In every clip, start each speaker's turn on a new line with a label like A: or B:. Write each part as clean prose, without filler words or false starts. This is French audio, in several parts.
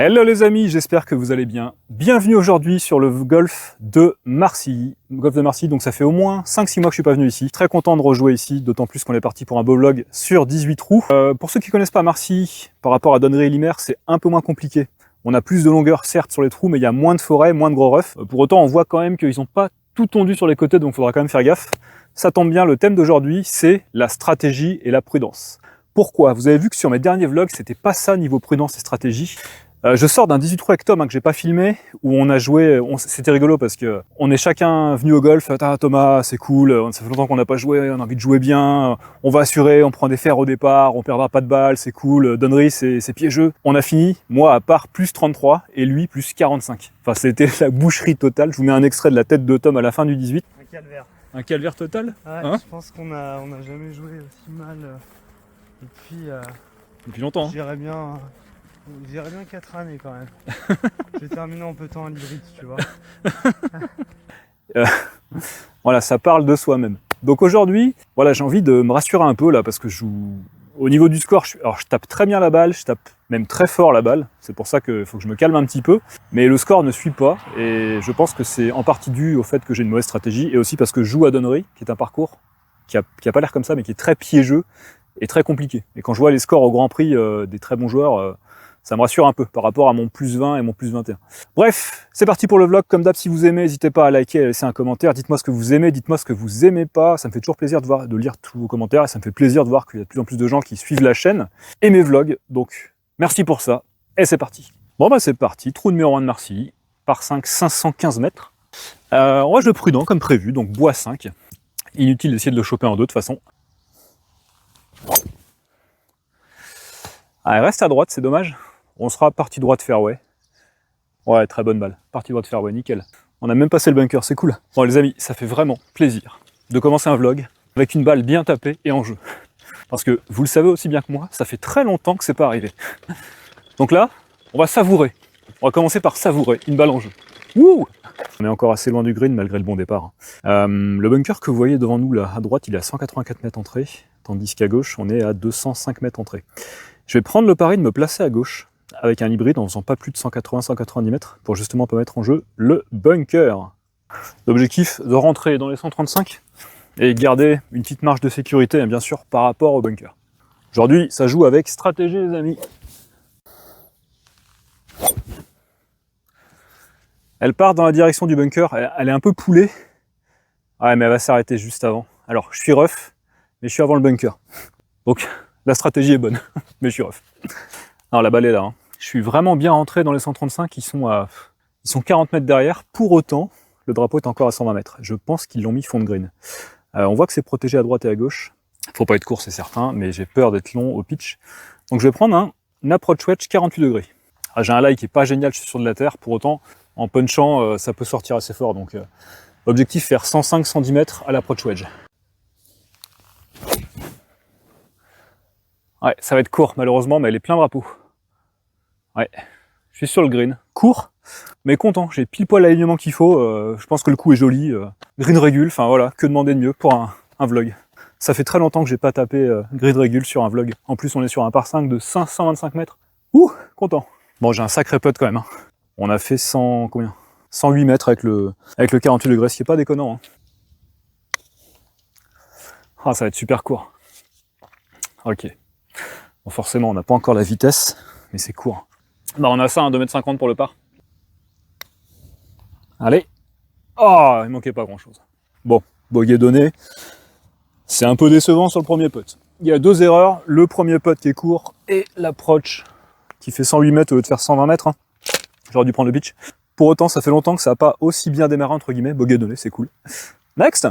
A: Hello les amis, j'espère que vous allez bien. Bienvenue aujourd'hui sur le golf de Marcilly. Golf de Marcilly, donc ça fait au moins 5-6 mois que je suis pas venu ici. Très content de rejouer ici, d'autant plus qu'on est parti pour un beau vlog sur 18 trous. Pour ceux qui connaissent pas Marcilly, par rapport à Donnery et Lemaire, c'est un peu moins compliqué. On a plus de longueur certes sur les trous, mais il y a moins de forêt, moins de gros rough. Pour autant, on voit quand même qu'ils n'ont pas tout tondu sur les côtés, donc il faudra quand même faire gaffe. Ça tombe bien, le thème d'aujourd'hui, c'est la stratégie et la prudence. Pourquoi? Vous avez vu que sur mes derniers vlogs, c'était pas ça niveau prudence et stratégie. Je sors d'un 18 trous avec Tom, que j'ai pas filmé, où on a joué, c'était rigolo parce que on est chacun venu au golf. Ah, Thomas, c'est cool, ça fait longtemps qu'on n'a pas joué, on a envie de jouer bien, on va assurer, on prend des fers au départ, on perdra pas de balles, c'est cool, Donnery c'est piégeux. On a fini, moi à part plus 33 et lui plus 45. Enfin c'était la boucherie totale. Je vous mets un extrait de la tête de Tom à la fin du 18.
B: Un calvaire.
A: Un calvaire total.
B: Ouais,
A: hein
B: je pense qu'on a jamais joué aussi mal
A: Depuis longtemps.
B: Je dirais bien 4 années quand même. J'ai terminé en peu de temps à l'hybride, tu vois.
A: Voilà, ça parle de soi-même. Donc aujourd'hui, voilà, j'ai envie de me rassurer un peu là, parce que au niveau du score, je tape très bien la balle, je tape même très fort la balle. C'est pour ça qu'il faut que je me calme un petit peu. Mais le score ne suit pas, et je pense que c'est en partie dû au fait que j'ai une mauvaise stratégie, et aussi parce que je joue à Donnery, qui est un parcours qui a pas l'air comme ça, mais qui est très piégeux et très compliqué. Et quand je vois les scores au Grand Prix des très bons joueurs, ça me rassure un peu par rapport à mon plus 20 et mon plus 21. Bref, c'est parti pour le vlog. Comme d'hab, si vous aimez, n'hésitez pas à liker, à laisser un commentaire. Dites-moi ce que vous aimez, dites-moi ce que vous aimez pas. Ça me fait toujours plaisir de lire tous vos commentaires, et ça me fait plaisir de voir qu'il y a de plus en plus de gens qui suivent la chaîne et mes vlogs. Donc, merci pour ça. Et c'est parti. Bon bah c'est parti. Trou numéro 1 de Marcilly, par 5, 515 mètres. On va jouer prudent comme prévu, donc bois 5. Inutile d'essayer de le choper en deux de toute façon. Ah, elle reste à droite, c'est dommage. On sera partie droite fairway. Ouais, très bonne balle. Partie droite fairway, nickel. On a même passé le bunker, c'est cool. Bon les amis, ça fait vraiment plaisir de commencer un vlog avec une balle bien tapée et en jeu. Parce que vous le savez aussi bien que moi, ça fait très longtemps que c'est pas arrivé. Donc là, on va savourer. On va commencer par savourer une balle en jeu. Wouh! On est encore assez loin du green malgré le bon départ. Le bunker que vous voyez devant nous là, à droite, il est à 184 mètres entrée, tandis qu'à gauche, on est à 205 mètres entrée. Je vais prendre le pari de me placer à gauche avec un hybride en faisant pas plus de 180-190 mètres pour justement pas mettre en jeu le bunker. L'objectif de rentrer dans les 135 et garder une petite marge de sécurité, bien sûr, par rapport au bunker. Aujourd'hui, ça joue avec stratégie, les amis. Elle part dans la direction du bunker, elle est un peu poulée. Ouais, mais elle va s'arrêter juste avant. Alors, je suis rough, mais je suis avant le bunker. Donc, la stratégie est bonne, mais je suis rough. Alors, la balle est là. Hein. Je suis vraiment bien rentré dans les 135, ils sont 40 mètres derrière. Pour autant, le drapeau est encore à 120 mètres. Je pense qu'ils l'ont mis fond de green. On voit que c'est protégé à droite et à gauche. Faut pas être court, c'est certain, mais j'ai peur d'être long au pitch. Donc, je vais prendre un approach wedge 48 degrés. Ah, j'ai un lie qui est pas génial, je suis sur de la terre. Pour autant, en punchant, ça peut sortir assez fort. Donc, objectif, faire 105-110 mètres à l'approach wedge. Ouais, ça va être court, malheureusement, mais elle est plein drapeau. Ouais, je suis sur le green. Court, mais content. J'ai pile poil l'alignement qu'il faut. Je pense que le coup est joli. Green régule, enfin voilà, que demander de mieux pour un vlog. Ça fait très longtemps que j'ai pas tapé green régule sur un vlog. En plus, on est sur un par 5 de 525 mètres. Ouh, content. Bon, j'ai un sacré putt quand même. Hein. On a fait 108 mètres avec le 48 degrés, ce qui est pas déconnant. Hein. Ah, ça va être super court. Ok. Bon, forcément, on n'a pas encore la vitesse, mais c'est court. Bah, on a ça, 2,50 m pour le par. Allez. Oh, il manquait pas grand-chose. Bon, bogey donné. C'est un peu décevant sur le premier putt. Il y a deux erreurs. Le premier putt qui est court et l'approach qui fait 108 mètres au lieu de faire 120 mètres. Hein. J'aurais dû prendre le pitch. Pour autant, ça fait longtemps que ça n'a pas aussi bien démarré, entre guillemets. Bogey donné, c'est cool. Next.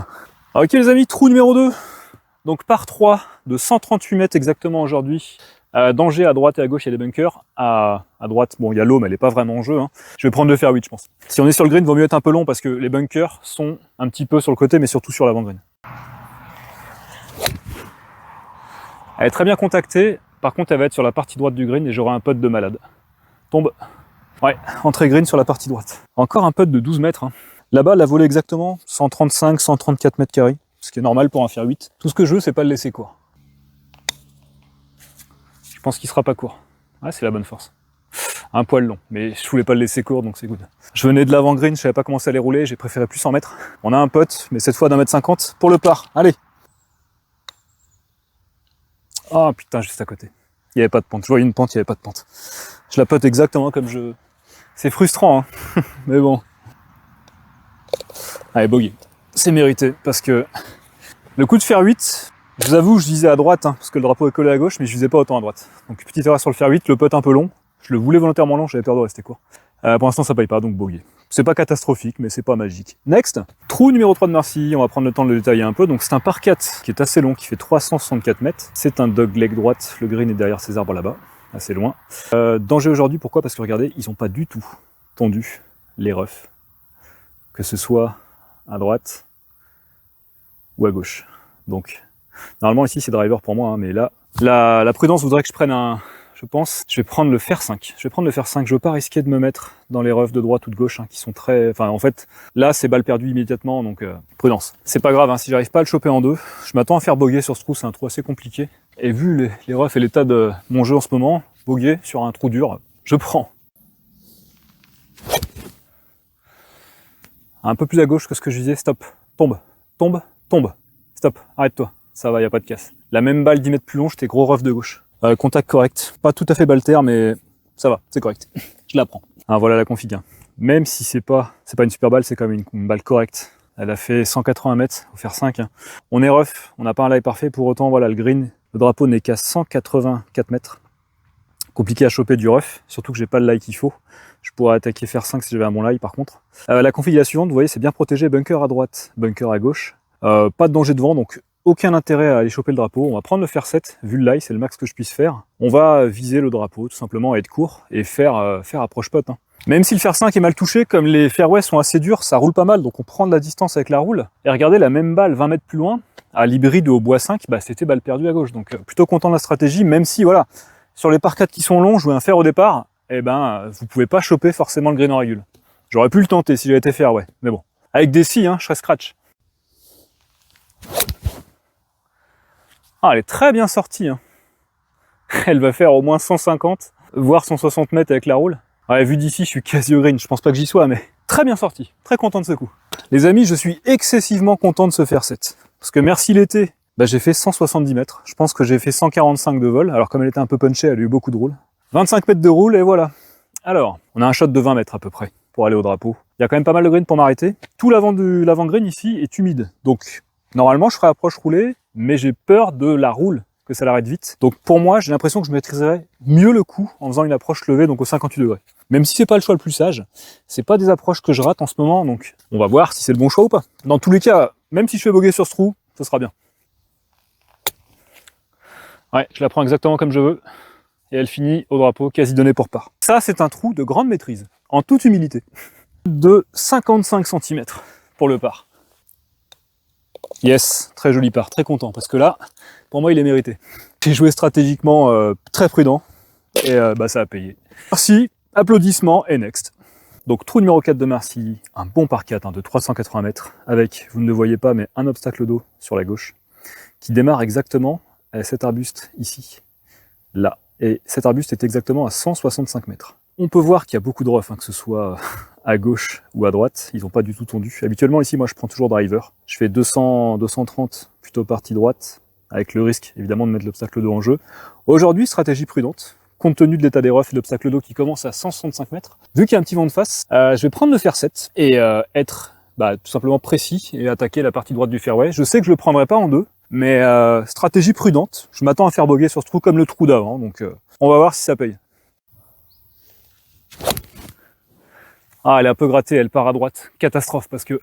A: Ok les amis, trou numéro 2. Donc par 3 de 138 mètres exactement aujourd'hui. Danger à droite et à gauche, il y a des bunkers. À droite, bon, il y a l'eau, mais elle n'est pas vraiment en jeu. Hein. Je vais prendre le fairway, je pense. Si on est sur le green, il vaut mieux être un peu long parce que les bunkers sont un petit peu sur le côté, mais surtout sur l'avant-green. Elle est très bien contactée. Par contre, elle va être sur la partie droite du green et j'aurai un putt de malade. Tombe. Ouais, entrée green sur la partie droite. Encore un putt de 12 mètres. Hein. Là-bas, elle a volé exactement 135-134 mètres carrés. Ce qui est normal pour un fairway. Tout ce que je veux, c'est pas le laisser court. Je pense qu'il sera pas court. Ouais, c'est la bonne force. un poil long. Mais je voulais pas le laisser court, donc c'est good. Je venais de l'avant green, je savais pas comment ça allait rouler, j'ai préféré plus en mettre. On a un putt, mais cette fois d'1,50 m pour le par. Allez. Oh putain, juste à côté. Il n'y avait pas de pente. Je voyais une pente, il n'y avait pas de pente. Je la putt exactement comme je... C'est frustrant, hein. Mais bon. Allez, bogey. C'est mérité, parce que le coup de fer 8, je vous avoue, je visais à droite, hein, parce que le drapeau est collé à gauche, mais je visais pas autant à droite. Donc petite erreur sur le fer 8, le putt un peu long. Je le voulais volontairement long, j'avais peur de rester court. Pour l'instant, ça paye pas, donc bogey. C'est pas catastrophique, mais c'est pas magique. Next, trou numéro 3 de Marcy, on va prendre le temps de le détailler un peu. Donc c'est un par 4 qui est assez long, qui fait 364 mètres. C'est un dogleg droite, le green est derrière ces arbres là-bas, assez loin. Danger aujourd'hui, pourquoi? Parce que regardez, ils ont pas du tout tendu les roughs. Que ce soit à droite ou à gauche. Donc, normalement ici c'est driver pour moi, hein, mais là, la prudence voudrait que je prenne un... Je pense, je vais prendre le fer 5. Je vais prendre le fer 5. Je veux pas risquer de me mettre dans les roughs de droite ou de gauche, hein, qui sont très... Enfin, en fait, là, c'est balle perdue immédiatement, donc prudence. C'est pas grave, hein, si j'arrive pas à le choper en deux. Je m'attends à faire bogey sur ce trou, c'est un trou assez compliqué. Et vu les roughs et l'état de mon jeu en ce moment, bogey sur un trou dur, je prends. Un peu plus à gauche que ce que je disais, stop. Tombe, tombe, tombe. Stop, arrête-toi. Ça va, y a pas de casse. La même balle 10 mètres plus long, j'étais gros rough de gauche. Contact correct. Pas tout à fait balle terre, mais ça va, c'est correct. Je la prends. Ah, voilà la config. Hein. Même si c'est pas une super balle, c'est quand même une balle correcte. Elle a fait 180 mètres, faut faire 5. Hein. On est rough, on n'a pas un lie parfait, pour autant, voilà, le green, le drapeau n'est qu'à 184 mètres. Compliqué à choper du rough, surtout que j'ai pas le lie qu'il faut. Je pourrais attaquer faire 5 si j'avais un bon lie par contre. La config est la suivante, vous voyez, c'est bien protégé, bunker à droite, bunker à gauche. Pas de danger de vent, donc aucun intérêt à aller choper le drapeau. On va prendre le fer 7, vu le lie, c'est le max que je puisse faire. On va viser le drapeau, tout simplement, être court et faire approche putt. Hein. Même si le fer 5 est mal touché, comme les fairways sont assez durs, ça roule pas mal, donc on prend de la distance avec la roule. Et regardez, la même balle 20 mètres plus loin, à l'hybride au bois 5, bah, c'était balle perdue à gauche. Donc plutôt content de la stratégie, même si, voilà, sur les par 4 qui sont longs, jouer un fer au départ, eh ben, vous pouvez pas choper forcément le green en régule. J'aurais pu le tenter si j'avais été fairway, mais bon. Avec des scies, hein, je serais scratch. Ah, elle est très bien sortie. Hein. Elle va faire au moins 150, voire 160 mètres avec la roule. Ouais, vu d'ici, je suis quasi au green. Je pense pas que j'y sois, mais très bien sorti. Très content de ce coup. Les amis, je suis excessivement content de ce fer 7. Parce que merci l'été, bah, j'ai fait 170 mètres. Je pense que j'ai fait 145 de vol. Alors comme elle était un peu punchée, elle a eu beaucoup de roule. 25 mètres de roule et voilà. Alors, on a un shot de 20 mètres à peu près pour aller au drapeau. Il y a quand même pas mal de green pour m'arrêter. Tout l'avant green ici est humide. Donc, normalement, je ferai approche roulée, mais j'ai peur de la roule, que ça l'arrête vite. Donc pour moi, j'ai l'impression que je maîtriserais mieux le coup en faisant une approche levée, donc au 58 degrés. Même si c'est pas le choix le plus sage, c'est pas des approches que je rate en ce moment, donc on va voir si c'est le bon choix ou pas. Dans tous les cas, même si je fais bogey sur ce trou, ce sera bien. Ouais, je la prends exactement comme je veux, et elle finit au drapeau, quasi donné pour part. Ça, c'est un trou de grande maîtrise, en toute humilité, de 55 cm pour le par. Yes, très joli part, très content, parce que là, pour moi, il est mérité. J'ai joué stratégiquement très prudent, et bah, ça a payé. Merci, applaudissements, et next. Donc, trou numéro 4 de Marcy, un bon par 4 hein, de 380 mètres, avec, vous ne le voyez pas, mais un obstacle d'eau sur la gauche, qui démarre exactement à cet arbuste ici, là. Et cet arbuste est exactement à 165 mètres. On peut voir qu'il y a beaucoup de rough, hein, que ce soit à gauche ou à droite, ils n'ont pas du tout tondu. Habituellement ici, moi je prends toujours driver. Je fais 200, 230 plutôt partie droite, avec le risque évidemment de mettre l'obstacle d'eau en jeu. Aujourd'hui, stratégie prudente, compte tenu de l'état des roughs et de l'obstacle d'eau qui commence à 165 mètres. Vu qu'il y a un petit vent de face, je vais prendre le fer 7 et être tout simplement précis et attaquer la partie droite du fairway. Je sais que je le prendrai pas en deux, mais stratégie prudente. Je m'attends à faire bogey sur ce trou comme le trou d'avant, donc on va voir si ça paye. Ah, elle est un peu grattée, elle part à droite. Catastrophe, parce que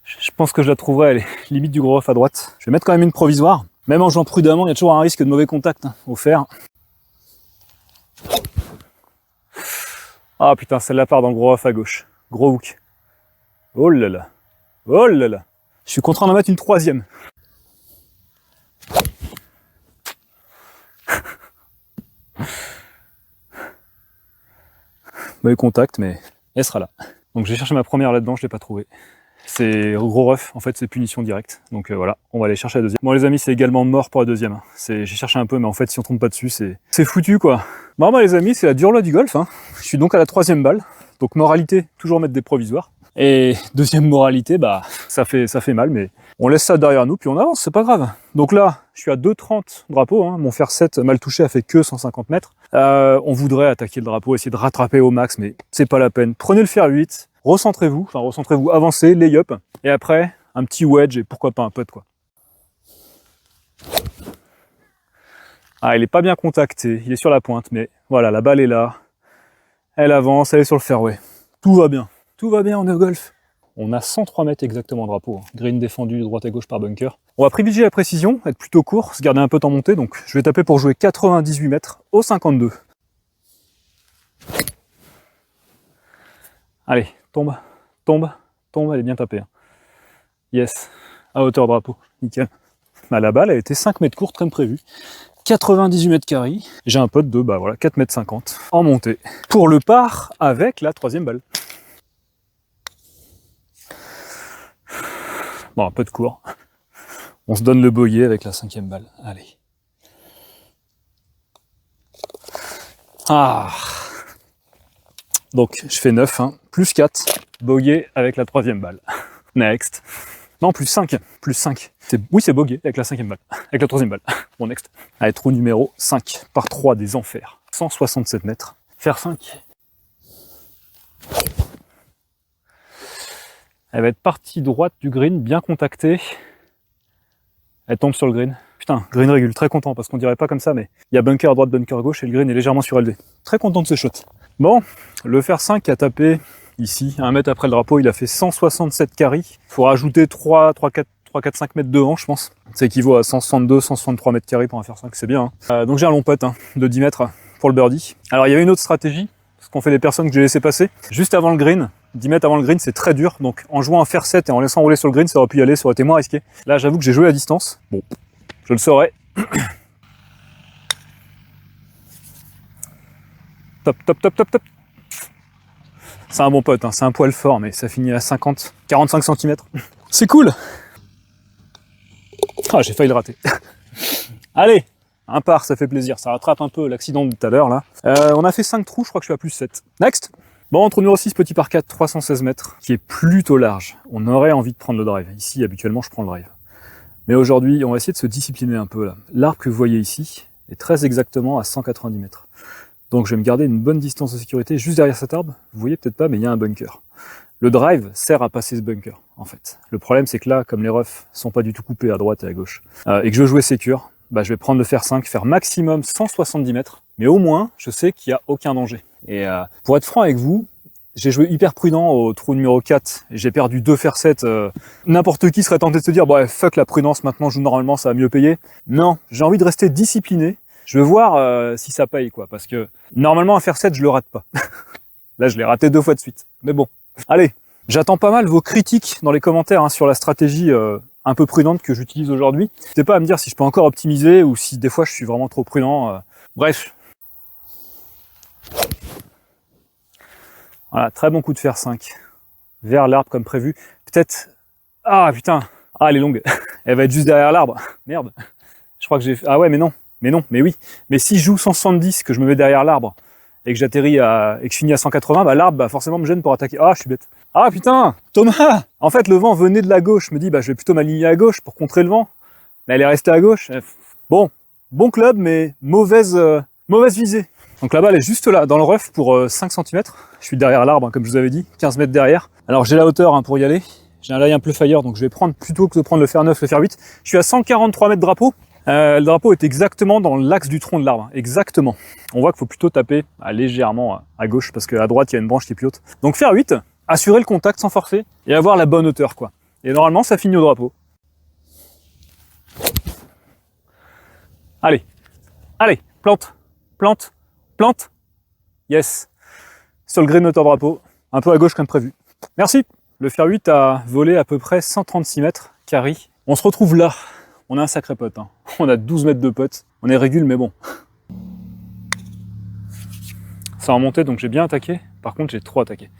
A: je pense que je la trouverai, elle est limite du gros rough à droite. Je vais mettre quand même une provisoire. Même en jouant prudemment, il y a toujours un risque de mauvais contact hein, au fer. Ah putain, celle-là part dans le gros rough à gauche. Gros hook. Oh là là. Oh là là. Je suis contraint d'en mettre une troisième. Mauvais contact, mais elle sera là. Donc j'ai cherché ma première là-dedans, je l'ai pas trouvée. C'est gros ref, en fait c'est punition directe. Donc voilà, on va aller chercher la deuxième. Bon les amis, c'est également mort pour la deuxième. J'ai cherché un peu, mais en fait si on tombe pas dessus, c'est foutu quoi. Bon bah les amis, c'est la dure loi du golf. Hein. Je suis donc à la 3e balle. Donc moralité, toujours mettre des provisoires. Et deuxième moralité, bah ça fait mal, mais on laisse ça derrière nous, puis on avance, c'est pas grave. Donc là, je suis à 2,30 drapeau, hein. Mon fer 7 mal touché a fait que 150 mètres. On voudrait attaquer le drapeau, essayer de rattraper au max, mais c'est pas la peine. Prenez le fer 8, recentrez-vous, avancez, lay-up, et après, un petit wedge, et pourquoi pas un putt, quoi. Ah, il est pas bien contacté, il est sur la pointe, mais voilà, la balle est là, elle avance, elle est sur le fairway. Tout va bien, on est au golf. On a 103 mètres exactement de drapeau, hein. Green défendu de droite à gauche par bunker. On va privilégier la précision, être plutôt court, se garder un peu en montée, donc je vais taper pour jouer 98 mètres au 52. Allez, tombe, elle est bien tapée. Hein. Yes, à hauteur drapeau, nickel. Bah, la balle a été 5 mètres courte comme prévu. 98 mètres carrés. J'ai un putt de 4 mètres 50 en montée. Pour le par avec la 3e balle. Bon, un peu de court. On se donne le bogey avec la 5e balle. Allez. Ah. Donc, je fais 9, hein, plus 4. Bogey avec la 3e balle. Next. Non, plus 5. Oui, c'est bogey avec la 5e balle. Avec la 3e balle. Bon, next. Allez, trou numéro 5. Par 3 des enfers. 167 mètres. Faire 5. Elle va être partie droite du green, bien contactée. Elle tombe sur le green. Putain, green régule, très content, parce qu'on dirait pas comme ça, mais il y a bunker à droite, bunker à gauche, et le green est légèrement surélevé. Très content de ce shot. Bon, le fer 5 a tapé ici, 1 mètre après le drapeau, il a fait 167 carry. Il faut rajouter 3, 4, 5 mètres devant, je pense. Ça équivaut à 162, 163 mètres carrés pour un fer 5, c'est bien. Hein. Donc j'ai un long putt de 10 mètres pour le birdie. Alors il y avait une autre stratégie, ce qu'ont fait les personnes que j'ai laissé passer. Juste avant le green, 10 mètres avant le green, c'est très dur. Donc en jouant un fer 7 et en laissant rouler sur le green, ça aurait pu y aller, ça aurait été moins risqué. Là, j'avoue que j'ai joué à distance. Bon, je le saurais. Top. C'est un bon putt, hein. C'est un poil fort, mais ça finit à 45 cm. C'est cool. Ah, j'ai failli le rater. Allez, un par, ça fait plaisir. Ça rattrape un peu l'accident de tout à l'heure, là. On a fait 5 trous, je crois que je suis à plus 7. Next. Bon, trou numéro 6, petit par 4, 316 mètres, qui est plutôt large. On aurait envie de prendre le drive. Ici, habituellement, je prends le drive. Mais aujourd'hui, on va essayer de se discipliner un peu, là. L'arbre que vous voyez ici est très exactement à 190 mètres. Donc, je vais me garder une bonne distance de sécurité juste derrière cet arbre. Vous voyez peut-être pas, mais il y a un bunker. Le drive sert à passer ce bunker, en fait. Le problème, c'est que là, comme les roughs sont pas du tout coupés à droite et à gauche, et que je veux jouer sécure, bah, je vais prendre le fer 5, faire maximum 170 mètres. Mais au moins, je sais qu'il n'y a aucun danger. Et pour être franc avec vous, j'ai joué hyper prudent au trou numéro 4 et j'ai perdu 2 fer 7. N'importe qui serait tenté de se dire bah fuck la prudence, maintenant je joue normalement, ça va mieux payer. Non, j'ai envie de rester discipliné. Je veux voir si ça paye quoi, parce que normalement un fer 7 je le rate pas. Là je l'ai raté 2 fois de suite. Mais bon, allez, j'attends pas mal vos critiques dans les commentaires hein, sur la stratégie un peu prudente que j'utilise aujourd'hui. N'hésitez pas à me dire si je peux encore optimiser ou si des fois je suis vraiment trop prudent. Bref. Voilà, très bon coup de fer 5. Vers l'arbre comme prévu. Peut-être... Ah putain. Ah elle est longue. Elle va être juste derrière l'arbre. Merde. Je crois que j'ai... Ah ouais mais non. Mais oui. Mais si je joue 170, que je me mets derrière l'arbre, et que j'atterris à... et que je finis à 180, bah l'arbre va forcément me gêne pour attaquer. Ah je suis bête. Ah putain Thomas. En fait le vent venait de la gauche. Je me dis bah je vais plutôt m'aligner à gauche pour contrer le vent. Mais elle est restée à gauche. Bon. Bon club mais mauvaise visée. Donc la balle est juste là, dans le rough pour 5 cm. Je suis derrière l'arbre, hein, comme je vous avais dit, 15 mètres derrière. Alors j'ai la hauteur hein, pour y aller. J'ai un lie un peu fire, donc je vais prendre, plutôt que de prendre le fer 9, le fer 8. Je suis à 143 mètres drapeau. Le drapeau est exactement dans l'axe du tronc de l'arbre, exactement. On voit qu'il faut plutôt taper légèrement à gauche, parce qu'à droite, il y a une branche qui est plus haute. Donc fer 8, assurer le contact sans forcer, et avoir la bonne hauteur, quoi. Et normalement, ça finit au drapeau. Allez, plante. Yes. Sur le green hauteur drapeau, un peu à gauche comme prévu. Merci. Le fer 8 a volé à peu près 136 mètres carry. On se retrouve là. On a un sacré putt. Hein. On a 12 mètres de putt. On est régule, mais bon. Ça a remonté, donc j'ai bien attaqué. Par contre, j'ai trop attaqué.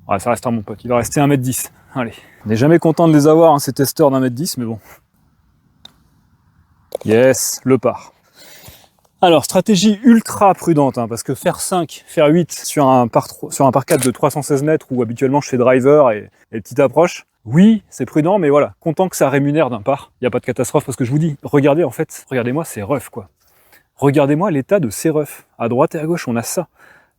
A: Ouais, ça restera mon pote, il va rester 1m10. Allez. On n'est jamais content de les avoir, hein, ces testeurs d'1m10, mais bon. Yes, le par. Alors, stratégie ultra prudente, hein, parce que faire 5, faire 8 sur un par 4 de 316 mètres où habituellement je fais driver et petite approche, oui, c'est prudent, mais voilà, content que ça rémunère d'un par. Il n'y a pas de catastrophe, parce que je vous dis, regardez en fait, regardez-moi, c'est rough quoi. Regardez-moi l'état de ces roughs. À droite et à gauche, on a ça.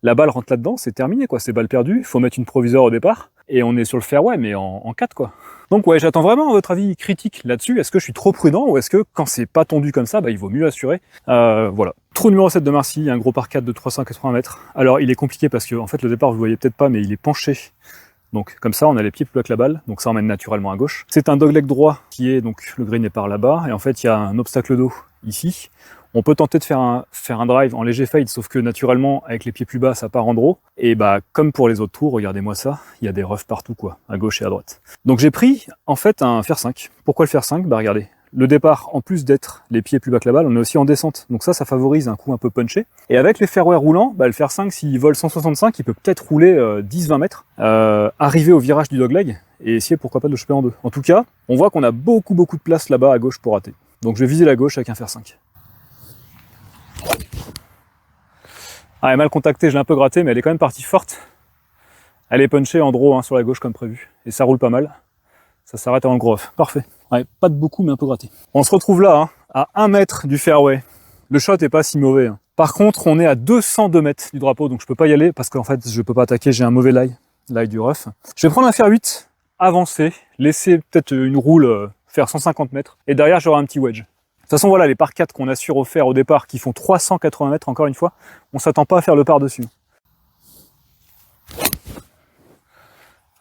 A: La balle rentre là-dedans, c'est terminé quoi, c'est balle perdue, il faut mettre une provisoire au départ, et on est sur le fairway, mais en 4 quoi. Donc ouais, j'attends vraiment votre avis critique là-dessus. Est-ce que je suis trop prudent ou est-ce que quand c'est pas tendu comme ça, bah, il vaut mieux assurer. Voilà. Trou numéro 7 de Marcy, un gros par 4 de 380 mètres. Alors il est compliqué parce que en fait le départ vous voyez peut-être pas, mais il est penché. Donc comme ça on a les pieds plus bas que la balle, donc ça emmène naturellement à gauche. C'est un dogleg droit qui est, donc le green est par là-bas, et en fait il y a un obstacle d'eau ici. On peut tenter de faire un drive en léger fade, sauf que naturellement, avec les pieds plus bas, ça part en draw. Et bah, comme pour les autres trous, regardez-moi ça, il y a des roughs partout, quoi, à gauche et à droite. Donc j'ai pris, en fait, un fer 5. Pourquoi le fer 5? Bah regardez, le départ, en plus d'être les pieds plus bas que la balle, on est aussi en descente. Donc ça favorise un coup un peu punché. Et avec les fairways roulants, bah, le fer 5, s'il vole 165, il peut peut-être rouler 10-20 mètres, arriver au virage du dogleg, et essayer pourquoi pas de le choper en deux. En tout cas, on voit qu'on a beaucoup de place là-bas à gauche pour rater. Donc je vais viser la gauche avec un fer 5. Ah, elle est mal contactée, je l'ai un peu grattée, mais elle est quand même partie forte. Elle est punchée en draw, hein, sur la gauche comme prévu. Et ça roule pas mal. Ça s'arrête avant le gros off. Parfait. Ouais, pas de beaucoup, mais un peu gratté. On se retrouve là, hein, à 1 mètre du fairway. Le shot est pas si mauvais. Hein. Par contre, on est à 202 mètres du drapeau, donc je peux pas y aller parce qu'en fait, je peux pas attaquer, j'ai un mauvais lie du rough. Je vais prendre un fer 8, avancer, laisser peut-être une roule faire 150 mètres, et derrière, j'aurai un petit wedge. De toute façon, voilà, les par 4 qu'on assure au fer au départ, qui font 380 mètres, encore une fois, on s'attend pas à faire le par dessus.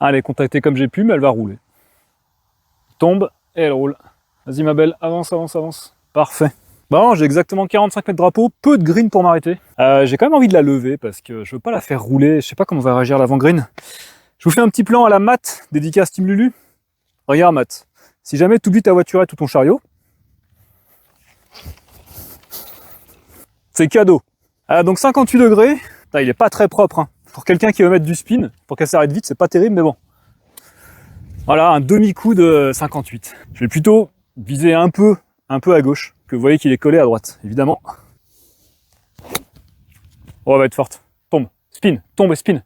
A: Elle est contactée comme j'ai pu, mais elle va rouler. Tombe, et elle roule. Vas-y ma belle, avance, avance, avance. Parfait. Bon, j'ai exactement 45 mètres de drapeau, peu de green pour m'arrêter. J'ai quand même envie de la lever, parce que je veux pas la faire rouler, je sais pas comment va réagir l'avant green. Je vous fais un petit plan à la Matt, dédicace Team Lulu. Regarde Matt, si jamais tu oublies ta voiturette ou ton chariot, c'est cadeau. Donc 58 degrés, là, il est pas très propre. Hein. Pour quelqu'un qui veut mettre du spin, pour qu'elle s'arrête vite, c'est pas terrible, mais bon. Voilà, un demi-coup de 58. Je vais plutôt viser un peu à gauche, que vous voyez qu'il est collé à droite, évidemment. Oh, elle va être forte. Tombe, spin, tombe et spin.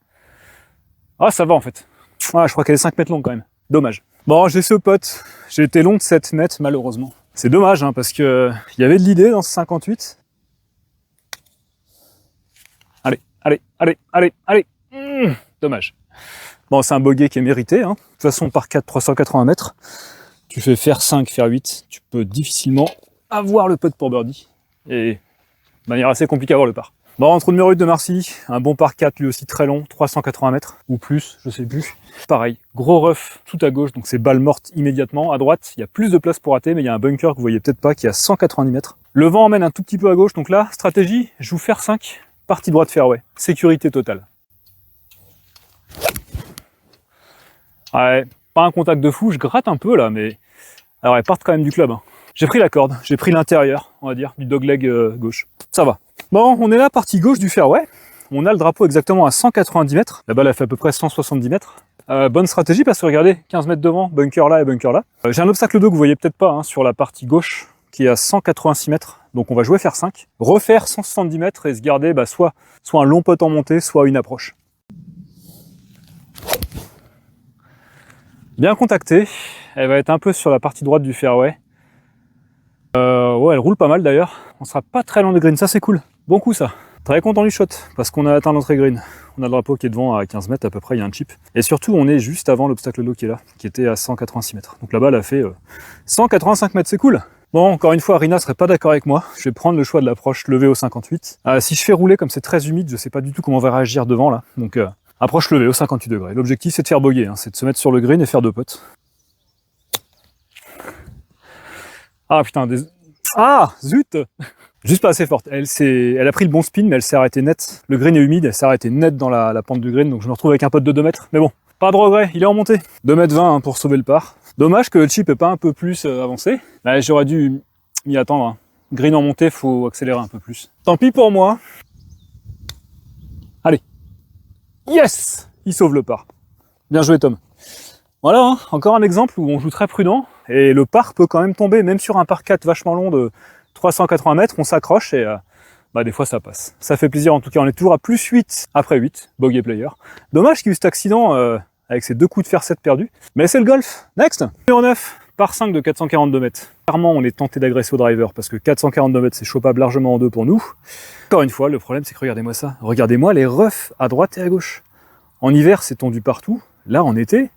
A: Ah, ça va en fait. Ah, je crois qu'elle est 5 mètres longue quand même. Dommage. Bon, j'ai ce pote. J'ai été long de 7 mètres, malheureusement. C'est dommage, hein, parce que il y avait de l'idée dans ce 58. Allez. Dommage. Bon, c'est un bogey qui est mérité. Hein. De toute façon, par 4, 380 mètres, tu fais faire 5, faire 8, tu peux difficilement avoir le putt pour birdie. Et de manière assez compliquée à avoir le par. Bon, trou numéro 8 de Marcy, un bon par 4, lui aussi très long, 380 mètres, ou plus, je sais plus. Pareil, gros rough tout à gauche, donc c'est balle morte immédiatement. À droite, il y a plus de place pour rater, mais il y a un bunker que vous voyez peut-être pas, qui est à 190 mètres. Le vent emmène un tout petit peu à gauche, donc là, stratégie, je joue faire 5. Partie droite fairway, sécurité totale. Ouais, pas un contact de fou, je gratte un peu là, mais alors elles partent quand même du club. Hein. J'ai pris la corde, j'ai pris l'intérieur, on va dire, du dogleg gauche. Ça va. Bon, on est là, partie gauche du fairway. On a le drapeau exactement à 190 mètres. La balle a fait à peu près 170 mètres. Bonne stratégie parce que regardez, 15 mètres devant, bunker là et bunker là. J'ai un obstacle d'eau que vous voyez peut-être pas hein, sur la partie gauche qui est à 186 mètres. Donc on va jouer faire 5, refaire 170 mètres et se garder bah, soit un long putt en montée, soit une approche. Bien contactée, elle va être un peu sur la partie droite du fairway. Ouais, elle roule pas mal d'ailleurs. On sera pas très loin de green, ça c'est cool. Bon coup ça. Très content du shot parce qu'on a atteint l'entrée green. On a le drapeau qui est devant à 15 mètres à peu près, il y a un chip. Et surtout, on est juste avant l'obstacle d'eau qui est là, qui était à 186 mètres. Donc la balle a fait 185 mètres, c'est cool. Bon, encore une fois, Rina serait pas d'accord avec moi. Je vais prendre le choix de l'approche levée au 58. Si je fais rouler comme c'est très humide, je sais pas du tout comment on va réagir devant là. Donc approche levée au 58 degrés. L'objectif c'est de faire bogey, hein, c'est de se mettre sur le green et faire 2 putts. Ah putain, ah zut. Juste pas assez forte. Elle a pris le bon spin, mais elle s'est arrêtée net. Le green est humide, elle s'est arrêtée net dans la pente du green, donc je me retrouve avec un putt de 2 mètres. Mais bon, pas de regret, il est en montée. 2,20 m hein, pour sauver le par. Dommage que le chip est pas un peu plus avancé. Bah, j'aurais dû m'y attendre. Hein. Green en montée, faut accélérer un peu plus. Tant pis pour moi. Allez. Yes! Il sauve le par. Bien joué Tom. Voilà, hein, encore un exemple où on joue très prudent, et le par peut quand même tomber, même sur un par 4 vachement long de 380 mètres, on s'accroche et des fois ça passe. Ça fait plaisir en tout cas, on est toujours à plus 8 après 8, bogey player. Dommage qu'il y ait eu cet accident avec ces 2 coups de fer 7 perdus, mais c'est le golf. Next, numéro 9, par 5 de 442 mètres. Clairement, on est tenté d'agresser au driver parce que 442 mètres, c'est chopable largement en deux pour nous. Encore une fois, le problème, c'est que regardez-moi ça. Regardez-moi les roughs à droite et à gauche. En hiver, c'est tendu partout. Là, en été,